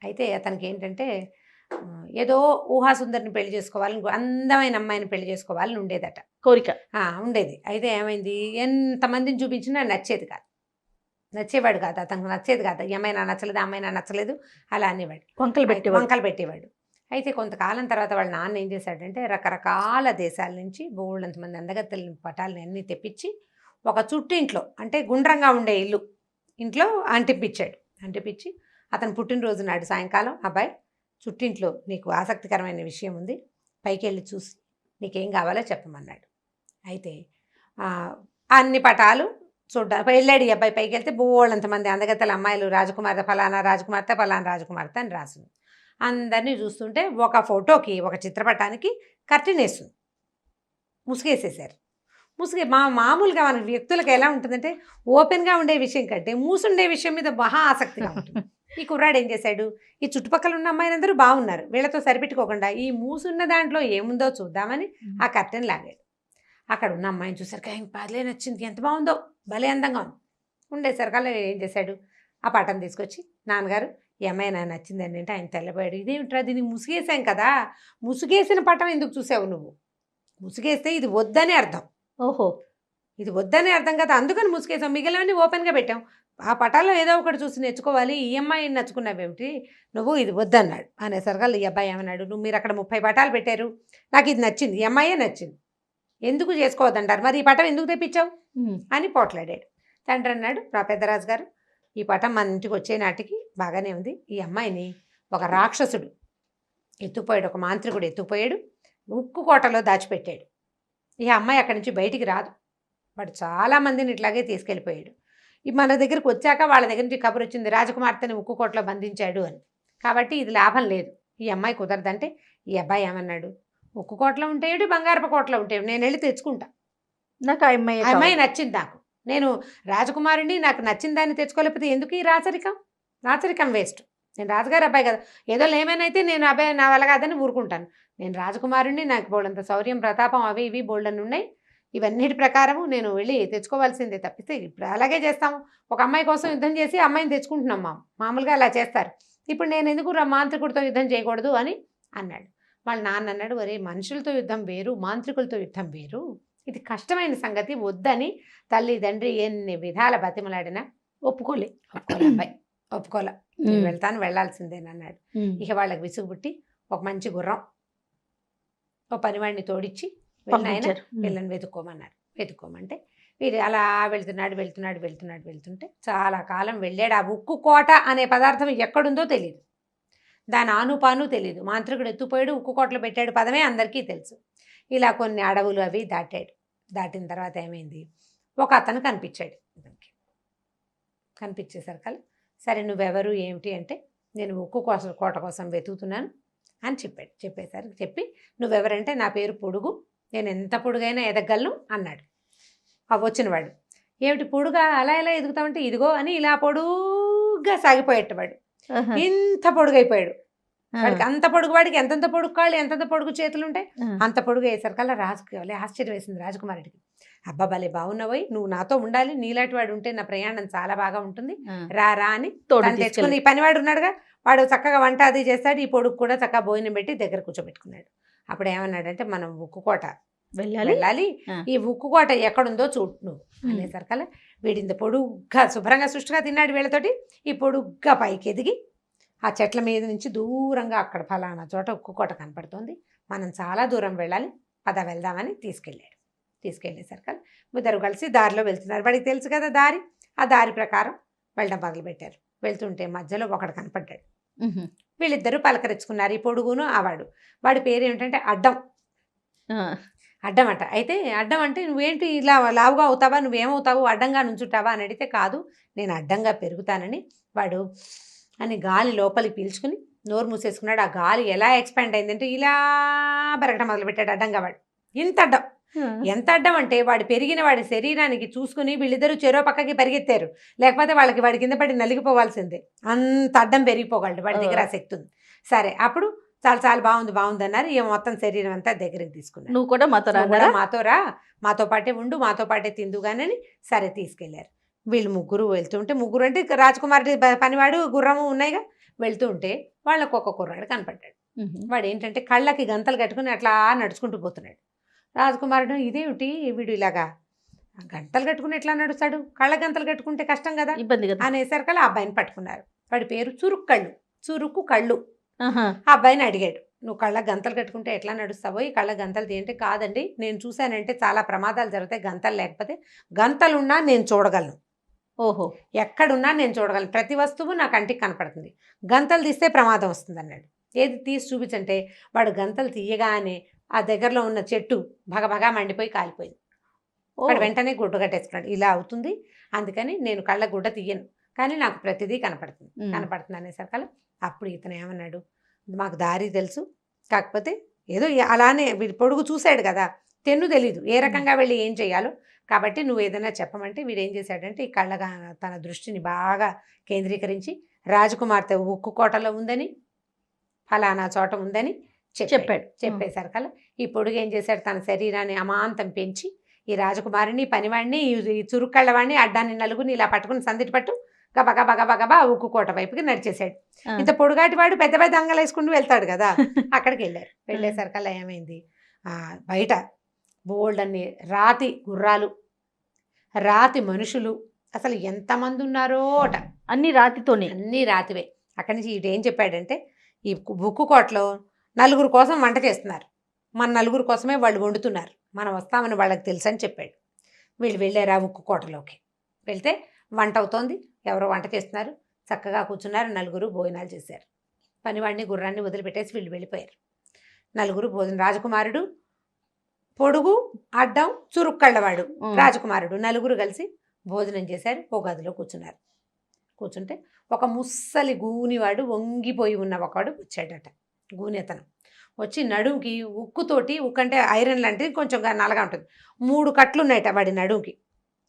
[SPEAKER 4] అయితే అతనికి ఏంటంటే ఏదో ఊహాసుందరిని పెళ్లి చేసుకోవాలని, అందమైన అమ్మాయిని పెళ్లి చేసుకోవాలని ఉండేదట,
[SPEAKER 1] కోరిక
[SPEAKER 4] ఉండేది. అయితే ఏమైంది, ఎంతమందిని చూపించినా నచ్చేది కాదు, నచ్చేవాడు కాదు, అతనికి నచ్చేది కాదు. ఈ అమ్మాయి నా నచ్చలేదు, అమ్మాయి నా నచ్చలేదు అలా అనేవాడు, వంకలు పెట్టేవాడు. అయితే కొంతకాలం తర్వాత వాళ్ళ నాన్న ఏం చేశాడంటే రకరకాల దేశాల నుంచి బోళ్ళంతమంది అందగత్తెల పటాలని అన్నీ తెప్పించి ఒక చుట్టింట్లో, అంటే గుండ్రంగా ఉండే ఇంట్లో అంటిపించి అతను పుట్టినరోజు నాడు సాయంకాలం, అబ్బాయి చుట్టింట్లో నీకు ఆసక్తికరమైన విషయం ఉంది, పైకి వెళ్ళి చూసి నీకేం కావాలో చెప్పమన్నాడు. అయితే అన్ని పటాలు వెళ్ళాడు ఈ అబ్బాయి. పైకి వెళ్తే బోళ్ళంతమంది అందగత్తెల అమ్మాయిలు, రాజకుమార్తె ఫలానా రాజకుమార్తె ఫలానా రాజకుమార్తె అని రాసింది. అందరినీ చూస్తుంటే ఒక ఫోటోకి, ఒక చిత్రపటానికి కర్టెన్ వేస్తుంది, ముసుగేసేసారు. మామూలుగా మన వ్యక్తులకు ఎలా ఉంటుందంటే ఓపెన్గా ఉండే విషయం కంటే మూసుండే విషయం మీద మహా ఆసక్తిగా ఉంటుంది. ఈ కుర్రాడు ఏం చేశాడు, ఈ చుట్టుపక్కల ఉన్న అమ్మాయిలందరూ బాగున్నారు, వీళ్ళతో సరిపెట్టుకోకుండా ఈ మూసున్న దాంట్లో ఏముందో చూద్దామని ఆ కర్టెన్ లాగాడు. అక్కడ ఉన్న అమ్మాయిని చూసరికి ఆయన భలే నచ్చింది, ఎంత బాగుందో, భలే అందంగా ఉంది. ఉండేసరికల్లా ఏం చేశాడు, ఆ పటం తీసుకొచ్చి, నాన్నగారు ఈ అమ్మాయి నాకు నచ్చిందండి అంటే ఆయన తెల్లబోయాడు. ఇదేమిట్రా, దీన్ని ముసుగేసాం కదా, ముసుగేసిన పటం ఎందుకు చూసావు నువ్వు, ముసుగేస్తే ఇది వద్దని అర్థం.
[SPEAKER 1] ఓహో,
[SPEAKER 4] ఇది వద్దనే అర్థం కదా, అందుకని ముసుగేసాం, మిగిలినవన్నీ ఓపెన్గా పెట్టాం. ఆ పటాల్లో ఏదో ఒకటి చూసి నేర్చుకోవాలి, ఈ అమ్మాయిని నచ్చుకున్నావేమిటి నువ్వు, ఇది వద్దన్నాడు. అనేసరికల్లా ఈ అబ్బాయి ఏమన్నాడు, మీరు అక్కడ 30 పటాలు పెట్టారు, నాకు ఇది నచ్చింది, ఈ అమ్మాయే నచ్చింది, ఎందుకు చేసుకోవద్దంటారు, మరి ఈ పటం ఎందుకు తెప్పించావు అని పోట్లాడాడు. తండ్రి అన్నాడు, పెద్దరాజు గారు, ఈ పటం మన ఇంటికి వచ్చే నాటికి బాగానే ఉంది, ఈ అమ్మాయిని ఒక రాక్షసుడు ఎత్తుకుపోయాడు, ఒక మాంత్రికుడు ఎత్తుకుపోయాడు, ఉక్కు కోటలో దాచిపెట్టాడు. ఈ అమ్మాయి అక్కడి నుంచి బయటికి రాదు, వాడు చాలామందిని ఇట్లాగే తీసుకెళ్ళిపోయాడు. మన దగ్గరికి వచ్చాక వాళ్ళ దగ్గర నుంచి కబురు వచ్చింది, రాజకుమార్తెని ఉక్కు కోటలో బంధించాడు అని, కాబట్టి ఇది లాభం లేదు, ఈ అమ్మాయి కుదరదంటే ఈ అబ్బాయి ఏమన్నాడు, ఉక్కు కోటలో ఉంటేడు, బంగారపు కోటలో ఉంటేడు, నేను వెళ్ళి తెచ్చుకుంటా,
[SPEAKER 1] నాకు ఆ
[SPEAKER 4] అమ్మాయి నచ్చింది, నాకు నేను రాజకుమారుని, నాకు నచ్చిన దాన్ని తెచ్చుకోలేకపోతే ఎందుకు ఈ రాచరికం వేస్ట్, నేను రాజుగారి అబ్బాయి కదా, ఏదో లేమేనైతే నేను అబ్బాయి నా వల్ల కాదని ఊరుకుంటాను, నేను రాజకుమారుని, నాకు బోళ్ళంత శౌర్యం ప్రతాపం అవి ఇవి బోళ్ళని ఉన్నాయి, ఇవన్నిటి ప్రకారము నేను వెళ్ళి తెచ్చుకోవాల్సిందే, తప్పిస్తే ఇప్పుడు అలాగే చేస్తాము, ఒక అమ్మాయి కోసం యుద్ధం చేసి అమ్మాయిని తెచ్చుకుంటున్నాం, మామూలుగా అలా చేస్తారు, ఇప్పుడు నేను ఎందుకు మాంత్రికుడితో యుద్ధం చేయకూడదు అని అన్నాడు. వాళ్ళ నాన్న అన్నాడు, ఒరే మనుషులతో యుద్ధం వేరు, మాంత్రికులతో యుద్ధం వేరు, ఇది కష్టమైన సంగతి, వద్దని తల్లి తండ్రి ఎన్ని విధాల బతిమలాడినా
[SPEAKER 1] ఒప్పుకోలే.
[SPEAKER 4] ఒప్పుకోలే అబ్బాయి, ఒప్పుకోలే. నేను వెళ్తాను, వెళ్ళాల్సిందేనన్నాడు. ఇక వాళ్ళకి విసుగు పుట్టి ఒక మంచి గుర్రం, ఓ పనివాడిని తోడిచ్చి వెళ్ళిన పిల్లని వెతుక్కోమన్నారు. వెతుక్కోమంటే వీరు అలా వెళ్తుంటే చాలా కాలం వెళ్ళాడు. ఆ ఉక్కు కోట అనే పదార్థం ఎక్కడుందో తెలియదు, దాని ఆనుపాను తెలియదు. మాంత్రికుడు ఎత్తుపోయాడు, ఉక్కు కోటలో పెట్టాడు పదమే అందరికీ తెలుసు. ఇలా కొన్ని అడవులు అవి దాటాడు. దాటిన తర్వాత ఏమైంది, ఒక అతను కనిపించాడు. కనిపించేసరికల్లా సరే నువ్వెవరు ఏమిటి అంటే, నేను ఉక్కు కోట కోసం వెతుకుతున్నాను అని చెప్పాడు. చెప్పి నువ్వెవరంటే, నా పేరు పొడుగు, నేను ఎంత పొడుగైనా ఎదగలను అన్నాడు. వచ్చినవాడు ఏమిటి పొడుగా అలా ఎలా ఎదుగుతామంటే, ఇదిగో అని ఇలా పొడుగ్గా సాగిపోయేటవాడు. ఇంత పొడుగైపోయాడు. వాడికి అంత పొడుగు, వాడికి ఎంతంత పొడుగు కాళ్ళు, ఎంతంత పొడుగు చేతులు ఉంటాయి, అంత పొడుగు అయ్యేసరికల్లా రాజుకి ఆశ్చర్యం వేసింది. రాజకుమారుడికి, అబ్బా భలే బాగున్నావోయ్, నువ్వు నాతో ఉండాలి, నీలాంటి వాడు ఉంటే నా ప్రయాణం చాలా బాగా ఉంటుంది, రా రా అని తెచ్చుకుని, ఈ పనివాడు ఉన్నాడుగా, వాడు చక్కగా వంట అది చేస్తాడు, ఈ పొడుగు కూడా చక్కగా భోజనం పెట్టి దగ్గర కూర్చోబెట్టుకున్నాడు. అప్పుడు ఏమన్నాడంటే, మనం ఉక్కు కోట వెళ్ళాలి, ఈ ఉక్కు కోట ఎక్కడుందో చూడు నువ్వు అనేసరికల్లా వీడింత పొడుగ్గా శుభ్రంగా సుష్టిగా తిన్నాడు వీళ్ళతోటి. ఈ పొడుగ్గా పైకి ఎదిగి ఆ చెట్ల మీద నుంచి దూరంగా అక్కడ ఫలానా చోట ఉక్కు కోట కనపడుతుంది, మనం చాలా దూరం వెళ్ళాలి, పద వెళ్దామని తీసుకెళ్ళేసరికల్లా ఇద్దరు కలిసి దారిలో వెళ్తున్నారు. వాడికి తెలుసు కదా దారి, ఆ దారి ప్రకారం వెళ్ళడం మొదలుపెట్టారు. వెళ్తుంటే మధ్యలో ఒకడు కనపడ్డాడు. వీళ్ళిద్దరూ పలకరించుకున్నారు, ఈ పొడుగును వాడి పేరు ఏమిటంటే అడ్డం. అడ్డం అంట. అయితే అడ్డం అంటే, నువ్వేంటి ఇలా లావుగా అవుతావా, నువ్వేమవుతావు, అడ్డంగా నుంచుంటావా అని అడిగితే, కాదు నేను అడ్డంగా పెరుగుతానని వాడు అని గాలి లోపలికి పీల్చుకుని నోరు మూసేసుకున్నాడు. ఆ గాలి ఎలా ఎక్స్పాండ్ అయిందంటే ఇలా పెరగడం మొదలుపెట్టాడు అడ్డంగా. వాడు ఇంత అడ్డం, ఎంత అడ్డం అంటే వాడు పెరిగిన వాడి శరీరానికి చూసుకుని వీళ్ళిద్దరూ చెరో పక్కకి పరిగెత్తారు, లేకపోతే వాడి కింద పడి నలిగిపోవాల్సిందే, అంత అడ్డం పెరిగిపోగలడు, వాడి దగ్గర ఆ శక్తి ఉంది. సరే అప్పుడు చాలా బాగుంది అన్నారు. ఈ మొత్తం శరీరం అంతా దగ్గరికి తీసుకున్నారు.
[SPEAKER 1] నువ్వు కూడా మాతో రా,
[SPEAKER 4] మాతో పాటే ఉండు, మాతో పాటే తిందుగానని సరే తీసుకెళ్లారు. వీళ్ళు ముగ్గురు వెళ్తుంటే, ముగ్గురు అంటే రాజకుమారుడి పనివాడు గుర్రము ఉన్నాయిగా, వెళ్తూ ఉంటే వాళ్ళకు ఒక కుర్రాడు కనపడ్డాడు. వాడు ఏంటంటే కళ్ళకి గంతలు కట్టుకుని అట్లా నడుచుకుంటూ పోతున్నాడు. రాజకుమారుడు, ఇదేమిటి వీడు ఇలాగా గంటలు కట్టుకుని ఎట్లా నడుస్తాడు, కళ్ళ గంతలు కట్టుకుంటే కష్టం కదా,
[SPEAKER 1] ఇబ్బంది కదా
[SPEAKER 4] అనేసరికల్లా ఆ అబ్బాయిని పట్టుకున్నారు. వాడి పేరు చురుక్కు కళ్ళు. ఆ అబ్బాయిని అడిగాడు, నువ్వు కళ్ళ గంతలు కట్టుకుంటే ఎట్లా నడుస్తావో, ఈ కళ్ళ గంతలు ఏంటి, కాదండి నేను చూశానంటే చాలా ప్రమాదాలు జరుగుతాయి, గంతలు లేకపోతే, గంతలున్నా నేను చూడగలను,
[SPEAKER 1] ఓహో
[SPEAKER 4] ఎక్కడున్నా నేను చూడగలను, ప్రతి వస్తువు నా కంటికి కనపడుతుంది, గంతలు తీస్తే ప్రమాదం వస్తుంది అన్నాడు. ఏది తీసి చూపించంటే వాడు గంతలు తీయగానే ఆ దగ్గరలో ఉన్న చెట్టు భగభగా మండిపోయి కాలిపోయింది. వాడు వెంటనే గుడ్డ కట్టేసుకున్నాడు, ఇలా అవుతుంది అందుకని నేను కళ్ళ గుడ్డ తీయను, కానీ నాకు ప్రతిదీ కనపడుతుంది అనేసరికల్లా అప్పుడు ఇతను ఏమన్నాడు, మాకు దారి తెలుసు, కాకపోతే ఏదో అలానే పొడుగు చూశాడు కదా, తెన్ను తెలీదు ఏ రకంగా వెళ్ళి ఏం చేయాలో, కాబట్టి నువ్వు ఏదైనా చెప్పమంటే వీడు ఏం చేశాడంటే ఈ కళ్ళగా తన దృష్టిని బాగా కేంద్రీకరించి రాజకుమార్తె ఉక్కు కోటలో ఉందని, ఫలానా చోట ఉందని చెప్పేసరికల్లా ఈ పొడుగు ఏం చేశాడు, తన శరీరాన్ని అమాంతం పెంచి ఈ రాజకుమారిని, పనివాడిని, ఈ చురుక్కళ్ళవాడిని, అడ్డాన్ని నలుగుని ఇలా పట్టుకుని సందిటి పట్టు గబగబా ఉక్కు కోట వైపుకి నడిచేశాడు. ఇంత పొడుగాటి వాడు పెద్ద పెద్ద అంగలు వేసుకుంటూ వెళ్తాడు కదా, అక్కడికి వెళ్ళారు. వెళ్ళేసరికల్లా ఏమైంది, బయట బోల్డ్ అన్ని రాతి గుర్రాలు, రాతి మనుషులు, అసలు ఎంతమంది ఉన్నారో
[SPEAKER 1] అన్ని రాతితోనే,
[SPEAKER 4] అన్నీ రాతివే. అక్కడి నుంచి ఇదేం చెప్పాడంటే, ఈ ఉక్కు కోటలో నలుగురు కోసం వంట చేస్తున్నారు, మన నలుగురు కోసమే వాళ్ళు వండుతున్నారు, మనం వస్తామని వాళ్ళకి తెలుసు అని చెప్పాడు. వీళ్ళు వెళ్ళారు ఆ ఉక్కు కోటలోకి. వెళ్తే వంట అవుతోంది, ఎవరో వంట చేస్తున్నారు, చక్కగా కూర్చున్నారు, నలుగురు భోజనాలు చేశారు. పనివాడిని గుర్రాన్ని వదిలిపెట్టేసి వీళ్ళు వెళ్ళిపోయారు. నలుగురు భోజనం, రాజకుమారుడు, పొడుగు, అడ్డం, చురుక్కళ్ళవాడు, రాజకుమారుడు నలుగురు కలిసి భోజనం చేశారు. ఓ గదిలో కూర్చున్నారు. కూర్చుంటే ఒక ముస్సలి గూనివాడు, వంగిపోయి ఉన్న ఒకవాడు వచ్చాడట. గూనెతనం వచ్చి నడుముకి ఉక్కుతోటి, ఉక్కు అంటే ఐరన్ లాంటిది, కొంచెం నల్లగా ఉంటుంది, 3 కట్లు ఉన్నాయట వాడి నడుముకి,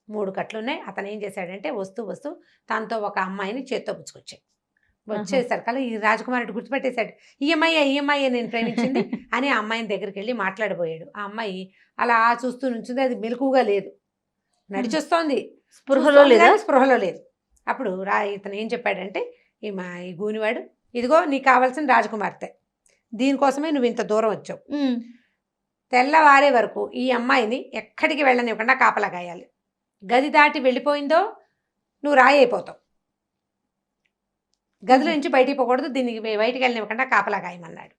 [SPEAKER 4] 3 కట్లు ఉన్నాయి. అతను ఏం చేశాడంటే వస్తూ తనతో ఒక అమ్మాయిని చేత్తో పుచ్చుకొచ్చాడు. వచ్చేసరికల్లా ఈ రాజకుమారుడు గుర్తుపెట్టేశాడు, ఈ అమ్మాయి నేను ప్రేమించింది అని ఆ అమ్మాయిని దగ్గరికి వెళ్ళి మాట్లాడబోయాడు. ఆ అమ్మాయి అలా చూస్తూ నుంచింది, అది మెలకుగా లేదు, నడిచొస్తోంది, స్పృహలో లేదు. అప్పుడు ఇతను ఏం చెప్పాడంటే, ఈ గూనివాడు, ఇదిగో నీకు కావాల్సిన రాజకుమార్తె, దీనికోసమే నువ్వు ఇంత దూరం వచ్చావు.
[SPEAKER 1] ఉమ్.
[SPEAKER 4] తెల్లవారే వరకు ఈ అమ్మాయిని ఎక్కడికి వెళ్ళనివ్వకుండా కాపలా కాయాలి. గది దాటి వెళ్ళిపోయిందో నువ్వు రాయి అయిపోతావు. గదిలో నుంచి బయటికి పోకూడదు, దీనికి బయటికి వెళ్ళనివ్వకుండా కాపలా కాయమన్నాడు.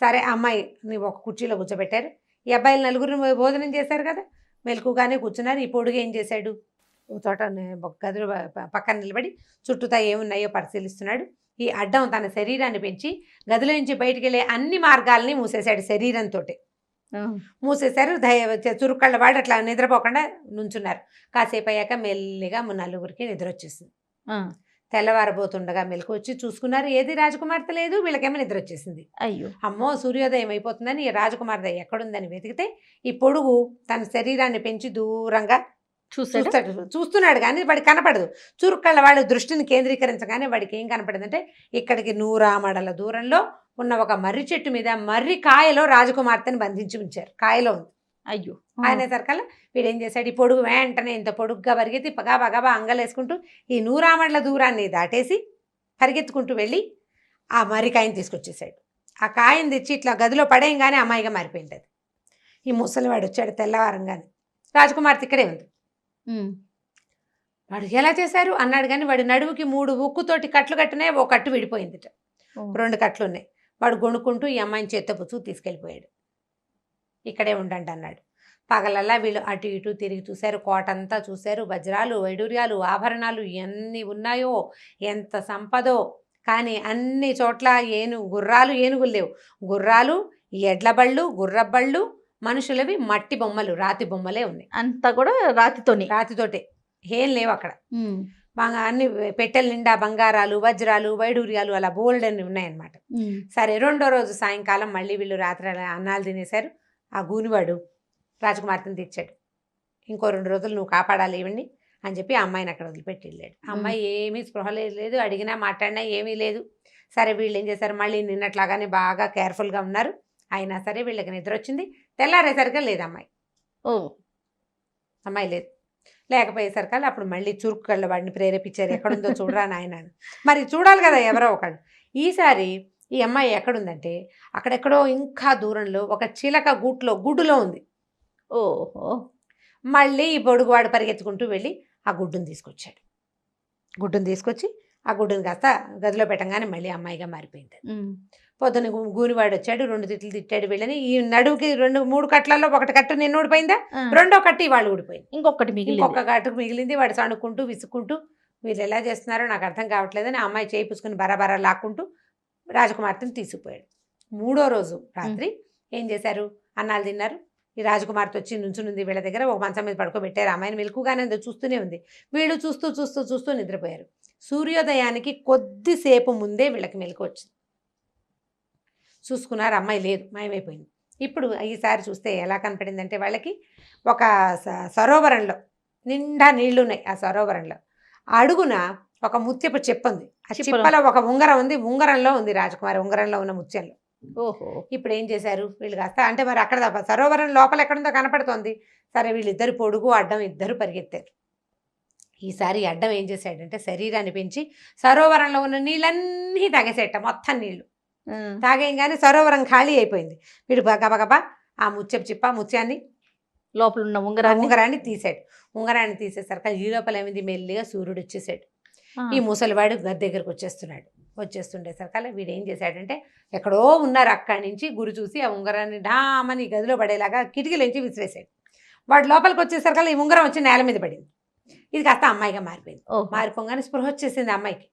[SPEAKER 4] సరే అమ్మాయి నువ్వు ఒక కుర్చీలో కూర్చోబెట్టారు. ఈ అబ్బాయిలు నలుగురు భోజనం చేశారు కదా, మెలకుగానే కూర్చున్నారు. ఈ పొడుగు ఏం చేశాడు, ఓ చోట ఒక గదిలో పక్కన నిలబడి చుట్టూతా ఏమున్నాయో పరిశీలిస్తున్నాడు. ఈ అడ్డం తన శరీరాన్ని పెంచి గదిలో నుంచి బయటికి వెళ్ళే అన్ని మార్గాల్ని మూసేశాడు శరీరంతో. మూసేశారు. చురుక్కళ్ళ వాడు అట్లా నిద్రపోకుండా నుంచున్నారు. కాసేపు అయ్యాక మెల్లిగా నలుగురికి నిద్ర వచ్చేసింది. తెల్లవారబోతుండగా మెలకు వచ్చి చూసుకున్నారు, ఏది రాజకుమార్తె లేదు. వీళ్ళకేమో నిద్ర వచ్చేసింది.
[SPEAKER 1] అయ్యో,
[SPEAKER 4] అమ్మో సూర్యోదయం అయిపోతుందని ఈ రాజకుమార్తె ఎక్కడుందని వెతికితే ఈ పొడుగు తన శరీరాన్ని పెంచి దూరంగా చూస్తున్నాడు కానీ వాడికి కనపడదు. చురుక్కళ్ళ వాడు దృష్టిని కేంద్రీకరించగానే వాడికి ఏం కనపడిందంటే ఇక్కడికి 100 ఆమడల దూరంలో ఉన్న ఒక మర్రి చెట్టు మీద మర్రి కాయలో రాజకుమార్తెని బంధించి ఉంచారు. కాయలో ఉంది.
[SPEAKER 1] అయ్యో.
[SPEAKER 4] ఆయన సరికల్లా వీడేం చేశాడు, ఈ పొడుగు వెంటనే ఇంత పొడుగ్గా పరిగెత్తి పగాబా అంగలేసుకుంటూ ఈ 100 ఆమడల దూరాన్ని దాటేసి పరిగెత్తుకుంటూ వెళ్ళి ఆ మర్రి కాయని తీసుకొచ్చేసాడు. ఆ కాయని తెచ్చి ఇట్లా గదిలో పడేయంగానే అమ్మాయిగా మారిపోయింది అది. ఈ ముసలివాడు వచ్చాడు తెల్లవారంగానే, రాజకుమార్తె ఇక్కడే ఉంది. వాడు ఎలా చేశారు అన్నాడు కానీ వాడి నడువుకి 3 ఉక్కుతోటి కట్లు కట్టున్నాయి, ఓ కట్టు విడిపోయిందిట, 2 కట్లు ఉన్నాయి. వాడు గొణుక్కుంటూ ఈ అమ్మాయిని చేత్తో పుచ్చుకు తీసుకెళ్ళిపోయాడు. ఇక్కడే ఉండండి అన్నాడు. పగలల్లా వీళ్ళు అటు ఇటు తిరిగి చూశారు, కోటంతా చూశారు, వజ్రాలు వైడూర్యాలు ఆభరణాలు ఎన్ని ఉన్నాయో, ఎంత సంపదో. కానీ అన్ని చోట్ల గుర్రాలు ఏనుగులు లేవు. గుర్రాలు, ఎడ్లబళ్ళు, గుర్రబళ్ళు, మనుషులవి మట్టి బొమ్మలు, రాతి బొమ్మలే ఉన్నాయి.
[SPEAKER 1] అంతా కూడా
[SPEAKER 4] రాతితోటే, ఏం లేవు అక్కడ. బాగా అన్ని పెట్టెల నిండా బంగారాలు, వజ్రాలు, వైడూర్యాలు అలా బోల్డ్ అని ఉన్నాయన్నమాట. సరే 2వ రోజు సాయంకాలం మళ్ళీ వీళ్ళు రాత్రి అన్నాలు తినేశారు. ఆ గూనివాడు రాజకుమార్తెను తెచ్చాడు. ఇంకో 2 రోజులు నువ్వు కాపాడాలి ఇవ్వండి అని చెప్పి ఆ అమ్మాయిని అక్కడ వదిలిపెట్టి వెళ్ళాడు. అమ్మాయి ఏమీ స్పృహ లేదు, అడిగినా మాట్లాడినా ఏమీ లేదు. సరే వీళ్ళు ఏం చేశారు, మళ్ళీ నిన్నట్లాగానే బాగా కేర్ఫుల్గా ఉన్నారు. అయినా సరే వీళ్ళకి నిద్ర వచ్చింది. తెల్లారేసరిగా లేదు అమ్మాయి. అమ్మాయి లేదు. లేకపోయేసరికి అప్పుడు మళ్ళీ చురుక్కళ్ళ వాడిని ప్రేరేపించారు, ఎక్కడుందో చూడరా నాయన. మరి చూడాలి కదా ఎవరో ఒకళ్ళు. ఈసారి ఈ అమ్మాయి ఎక్కడుందంటే అక్కడెక్కడో ఇంకా దూరంలో ఒక చిలక గుడ్డులో ఉంది.
[SPEAKER 1] ఓహో.
[SPEAKER 4] మళ్ళీ ఈ పొడుగువాడు పరిగెత్తుకుంటూ వెళ్ళి ఆ గుడ్డును తీసుకొచ్చాడు. గుడ్డును తీసుకొచ్చి ఆ గుడ్డును కాస్త గదిలో పెట్టంగానే మళ్ళీ అమ్మాయిగా మారిపోయింది. పొద్దున్న గూనివాడు వచ్చాడు, 2 తిట్లు తిట్టాడు వీళ్ళని. ఈ నడువుకి 2-3 కట్లలో 1 కట్టు నిన్న ఊడిపోయిందా, 2వ కట్టు ఇవాళ ఊడిపోయింది, ఇంకొక కట్టుకు మిగిలింది. వాడు సణుక్కుంటూ విసుక్కుంటూ వీళ్ళు ఎలా చేస్తున్నారో నాకు అర్థం కావట్లేదని ఆ అమ్మాయి చేయి పుసుకుని బరాబరా లాక్కుంటూ రాజకుమార్తెను తీసుకుపోయాడు. 3వ రోజు రాత్రి ఏం చేశారు, అన్నాలు తిన్నారు. ఈ రాజకుమార్తె వచ్చి నుంచునుంది వీళ్ళ దగ్గర. ఒక మంచం మీద పడుకోబెట్టారు. అమ్మాయిని మెలకుగానే చూస్తూనే ఉంది. వీళ్ళు చూస్తూ నిద్రపోయారు. సూర్యోదయానికి కొద్దిసేపు ముందే వీళ్ళకి మెలకు వచ్చింది. చూసుకున్నారు, అమ్మాయి లేదు, మాయమైపోయింది. ఇప్పుడు ఈసారి చూస్తే ఎలా కనపడిందంటే వాళ్ళకి ఒక సరోవరంలో నిండా నీళ్లు ఉన్నాయి. ఆ సరోవరంలో అడుగున ఒక ముత్యపు చెప్పు ఉంది. ఆ చిప్పలో ఒక ఉంగరం ఉంది. ఉంగరంలో ఉంది రాజకుమారి, ఉంగరంలో ఉన్న ముత్యంలో.
[SPEAKER 1] ఓహో.
[SPEAKER 4] ఇప్పుడు ఏం చేశారు వీళ్ళు కాస్త, అంటే మరి అక్కడ సరోవరం లోపల ఎక్కడుందో కనపడుతోంది. సరే వీళ్ళిద్దరు పొడుగు అడ్డం ఇద్దరు పరిగెత్తారు. ఈసారి అడ్డం ఏం చేశాడంటే శరీరాన్ని పెంచి సరోవరంలో ఉన్న నీళ్ళన్నీ తాగేసేట, మొత్తం నీళ్లు తాగేయంగానే సరోవరం ఖాళీ అయిపోయింది. వీడు గబగబా ఆ ముత్యాన్ని
[SPEAKER 1] లోపల ఉన్న
[SPEAKER 4] ఉంగరాన్ని తీసాడు. ఉంగరాన్ని తీసేసరికి ఈ లోపల ఏమైంది, మెల్లిగా సూర్యుడు వచ్చేసాడు. ఈ ముసలివాడు గది దగ్గరకు వచ్చేస్తుండేసరికల్లా వీడు ఏం చేశాడంటే ఎక్కడో ఉన్నారు అక్కడి నుంచి గురి చూసి ఆ ఉంగరాన్ని డామని గదిలో పడేలాగా కిటికీలోంచి విసిరేసాడు. వాడు లోపలికి వచ్చేసరికల్లా ఈ ఉంగరం వచ్చి నేల మీద పడింది. ఇది కాస్త అమ్మాయిగా మారిపోయింది. మారిపోగానే స్పృహ వచ్చేసింది అమ్మాయికి.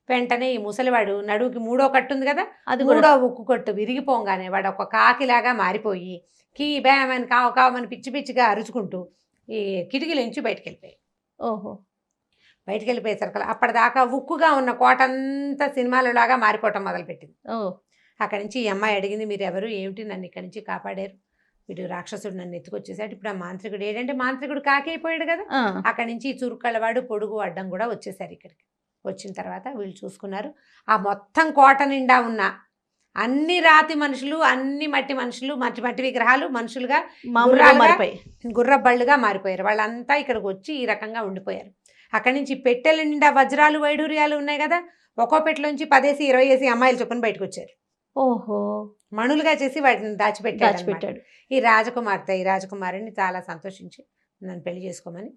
[SPEAKER 4] వెంటనే ఈ ముసలివాడు నడువుకి 3వ కట్టు ఉంది కదా, అది 3వ ఉక్కు కట్టు విరిగిపోగానే వాడు ఒక కాకిలాగా మారిపోయి కీ బ్యామని కావమని పిచ్చిగా అరుచుకుంటూ ఈ కిటికీలోంచి బయటకు వెళ్ళిపోయాడు.
[SPEAKER 1] ఓహో.
[SPEAKER 4] బయటకు వెళ్ళిపోయేసరికి అప్పటిదాకా ఉక్కుగా ఉన్న కోటంతా సినిమాలలాగా మారిపోవటం మొదలుపెట్టింది. అక్కడి నుంచి ఈ అమ్మాయి అడిగింది, మీరు ఎవరు, ఏమిటి, నన్ను ఇక్కడి నుంచి కాపాడారు, వీడు రాక్షసుడు నన్ను ఎత్తుకొచ్చేసాడు. ఇప్పుడు ఆ మాంత్రికుడు ఏంటంటే మాంత్రికుడు కాకి అయిపోయాడు కదా. అక్కడి నుంచి ఈ చురుక్కళ్ళవాడు పొడుగు అడ్డం కూడా వచ్చేసారు ఇక్కడికి. వచ్చిన తర్వాత వీళ్ళు చూసుకున్నారు, ఆ మొత్తం కోట నిండా ఉన్న అన్ని రాతి మనుషులు, అన్ని మట్టి మనుషులు, మట్టి విగ్రహాలు మనుషులుగా గుర్రబళ్ళుగా మారిపోయారు. వాళ్ళంతా ఇక్కడికి వచ్చి ఈ రకంగా ఉండిపోయారు. అక్కడి నుంచి పెట్టెల నిండా వజ్రాలు వైడూర్యాలు ఉన్నాయి కదా, ఒక్కో పెట్టెలోంచి 10 20 అమ్మాయిలు చొప్పున బయటకు వచ్చారు.
[SPEAKER 1] ఓహో,
[SPEAKER 4] మణులుగా చేసి వాటిని దాచిపెట్టాడు అన్నమాట.
[SPEAKER 1] దాచిపెట్టాడు.
[SPEAKER 4] ఈ రాజకుమారిని చాలా సంతోషించి నన్ను పెళ్లి చేసుకోమని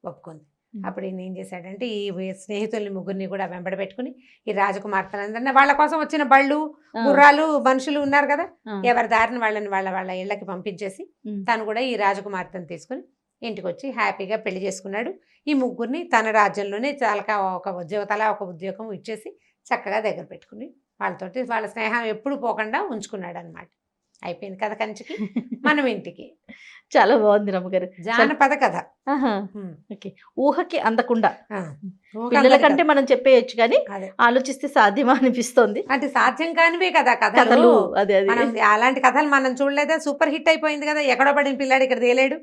[SPEAKER 4] ఒప్పుకుంది. అప్పుడు ఈయన ఏం చేశాడంటే ఈ స్నేహితుల్ని ముగ్గురిని కూడా వెంబడ పెట్టుకుని ఈ రాజకుమార్తెలందరినీ వాళ్ళ కోసం వచ్చిన బళ్ళు గుర్రాలు మనుషులు ఉన్నారు కదా, ఎవరి దారిని వాళ్ళని వాళ్ళ వాళ్ళ ఇళ్ళకి పంపించేసి తను కూడా ఈ రాజకుమార్తెను తీసుకుని ఇంటికి వచ్చి హ్యాపీగా పెళ్లి చేసుకున్నాడు. ఈ ముగ్గురిని తన రాజ్యంలోనే చాలా ఒక ఉద్యోగం ఇచ్చేసి చక్కగా దగ్గర పెట్టుకుని వాళ్ళతోటి వాళ్ళ స్నేహం ఎప్పుడు పోకుండా ఉంచుకున్నాడు అనమాట. అయిపోయింది కథ కంచికి, మనం ఇంటికి.
[SPEAKER 1] చాలా బాగుంది రమ్మగారు.
[SPEAKER 4] జానపద కథ.
[SPEAKER 1] ఓకే, ఊహకి అందకుండా
[SPEAKER 4] ఆ,
[SPEAKER 1] పిల్లల కంటే మనం చెప్పేయచ్చు కానీ
[SPEAKER 4] అదే.
[SPEAKER 1] ఆలోచిస్తే సాధ్యమా అనిపిస్తోంది.
[SPEAKER 4] అంటే సాధ్యం కానివే కదా
[SPEAKER 1] కథలు
[SPEAKER 4] కథలు.
[SPEAKER 1] అదే అదే
[SPEAKER 4] మనం అలాంటి కథలు మనం చూడలేదా? సూపర్ హిట్ అయిపోయింది కదా, ఎక్కడో పడిన పిల్లాడు ఇక్కడ తేలేడు.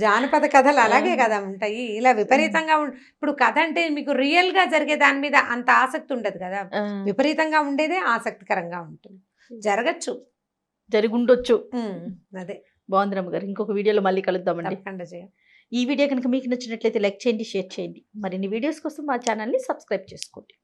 [SPEAKER 4] జానపద కథలు అలాగే కదా ఉంటాయి. ఇలా విపరీతంగా ఇప్పుడు కథ అంటే మీకు రియల్ గా జరిగే దాని మీద అంత ఆసక్తి ఉండదు కదా, విపరీతంగా ఉండేదే ఆసక్తికరంగా ఉంటుంది. జరగచ్చు,
[SPEAKER 1] జరుగుండొచ్చు.
[SPEAKER 4] అదే.
[SPEAKER 1] బాగుంది రమ్మగారు. ఇంకొక వీడియోలో మళ్ళీ కలుద్దామండి.
[SPEAKER 4] తప్పకుండా చేయం.
[SPEAKER 1] ఈ వీడియో కనుక మీకు నచ్చినట్లయితే లైక్ చేయండి, షేర్ చేయండి. మరిన్ని వీడియోస్ కోసం మా ఛానల్ని సబ్స్క్రైబ్ చేసుకోండి.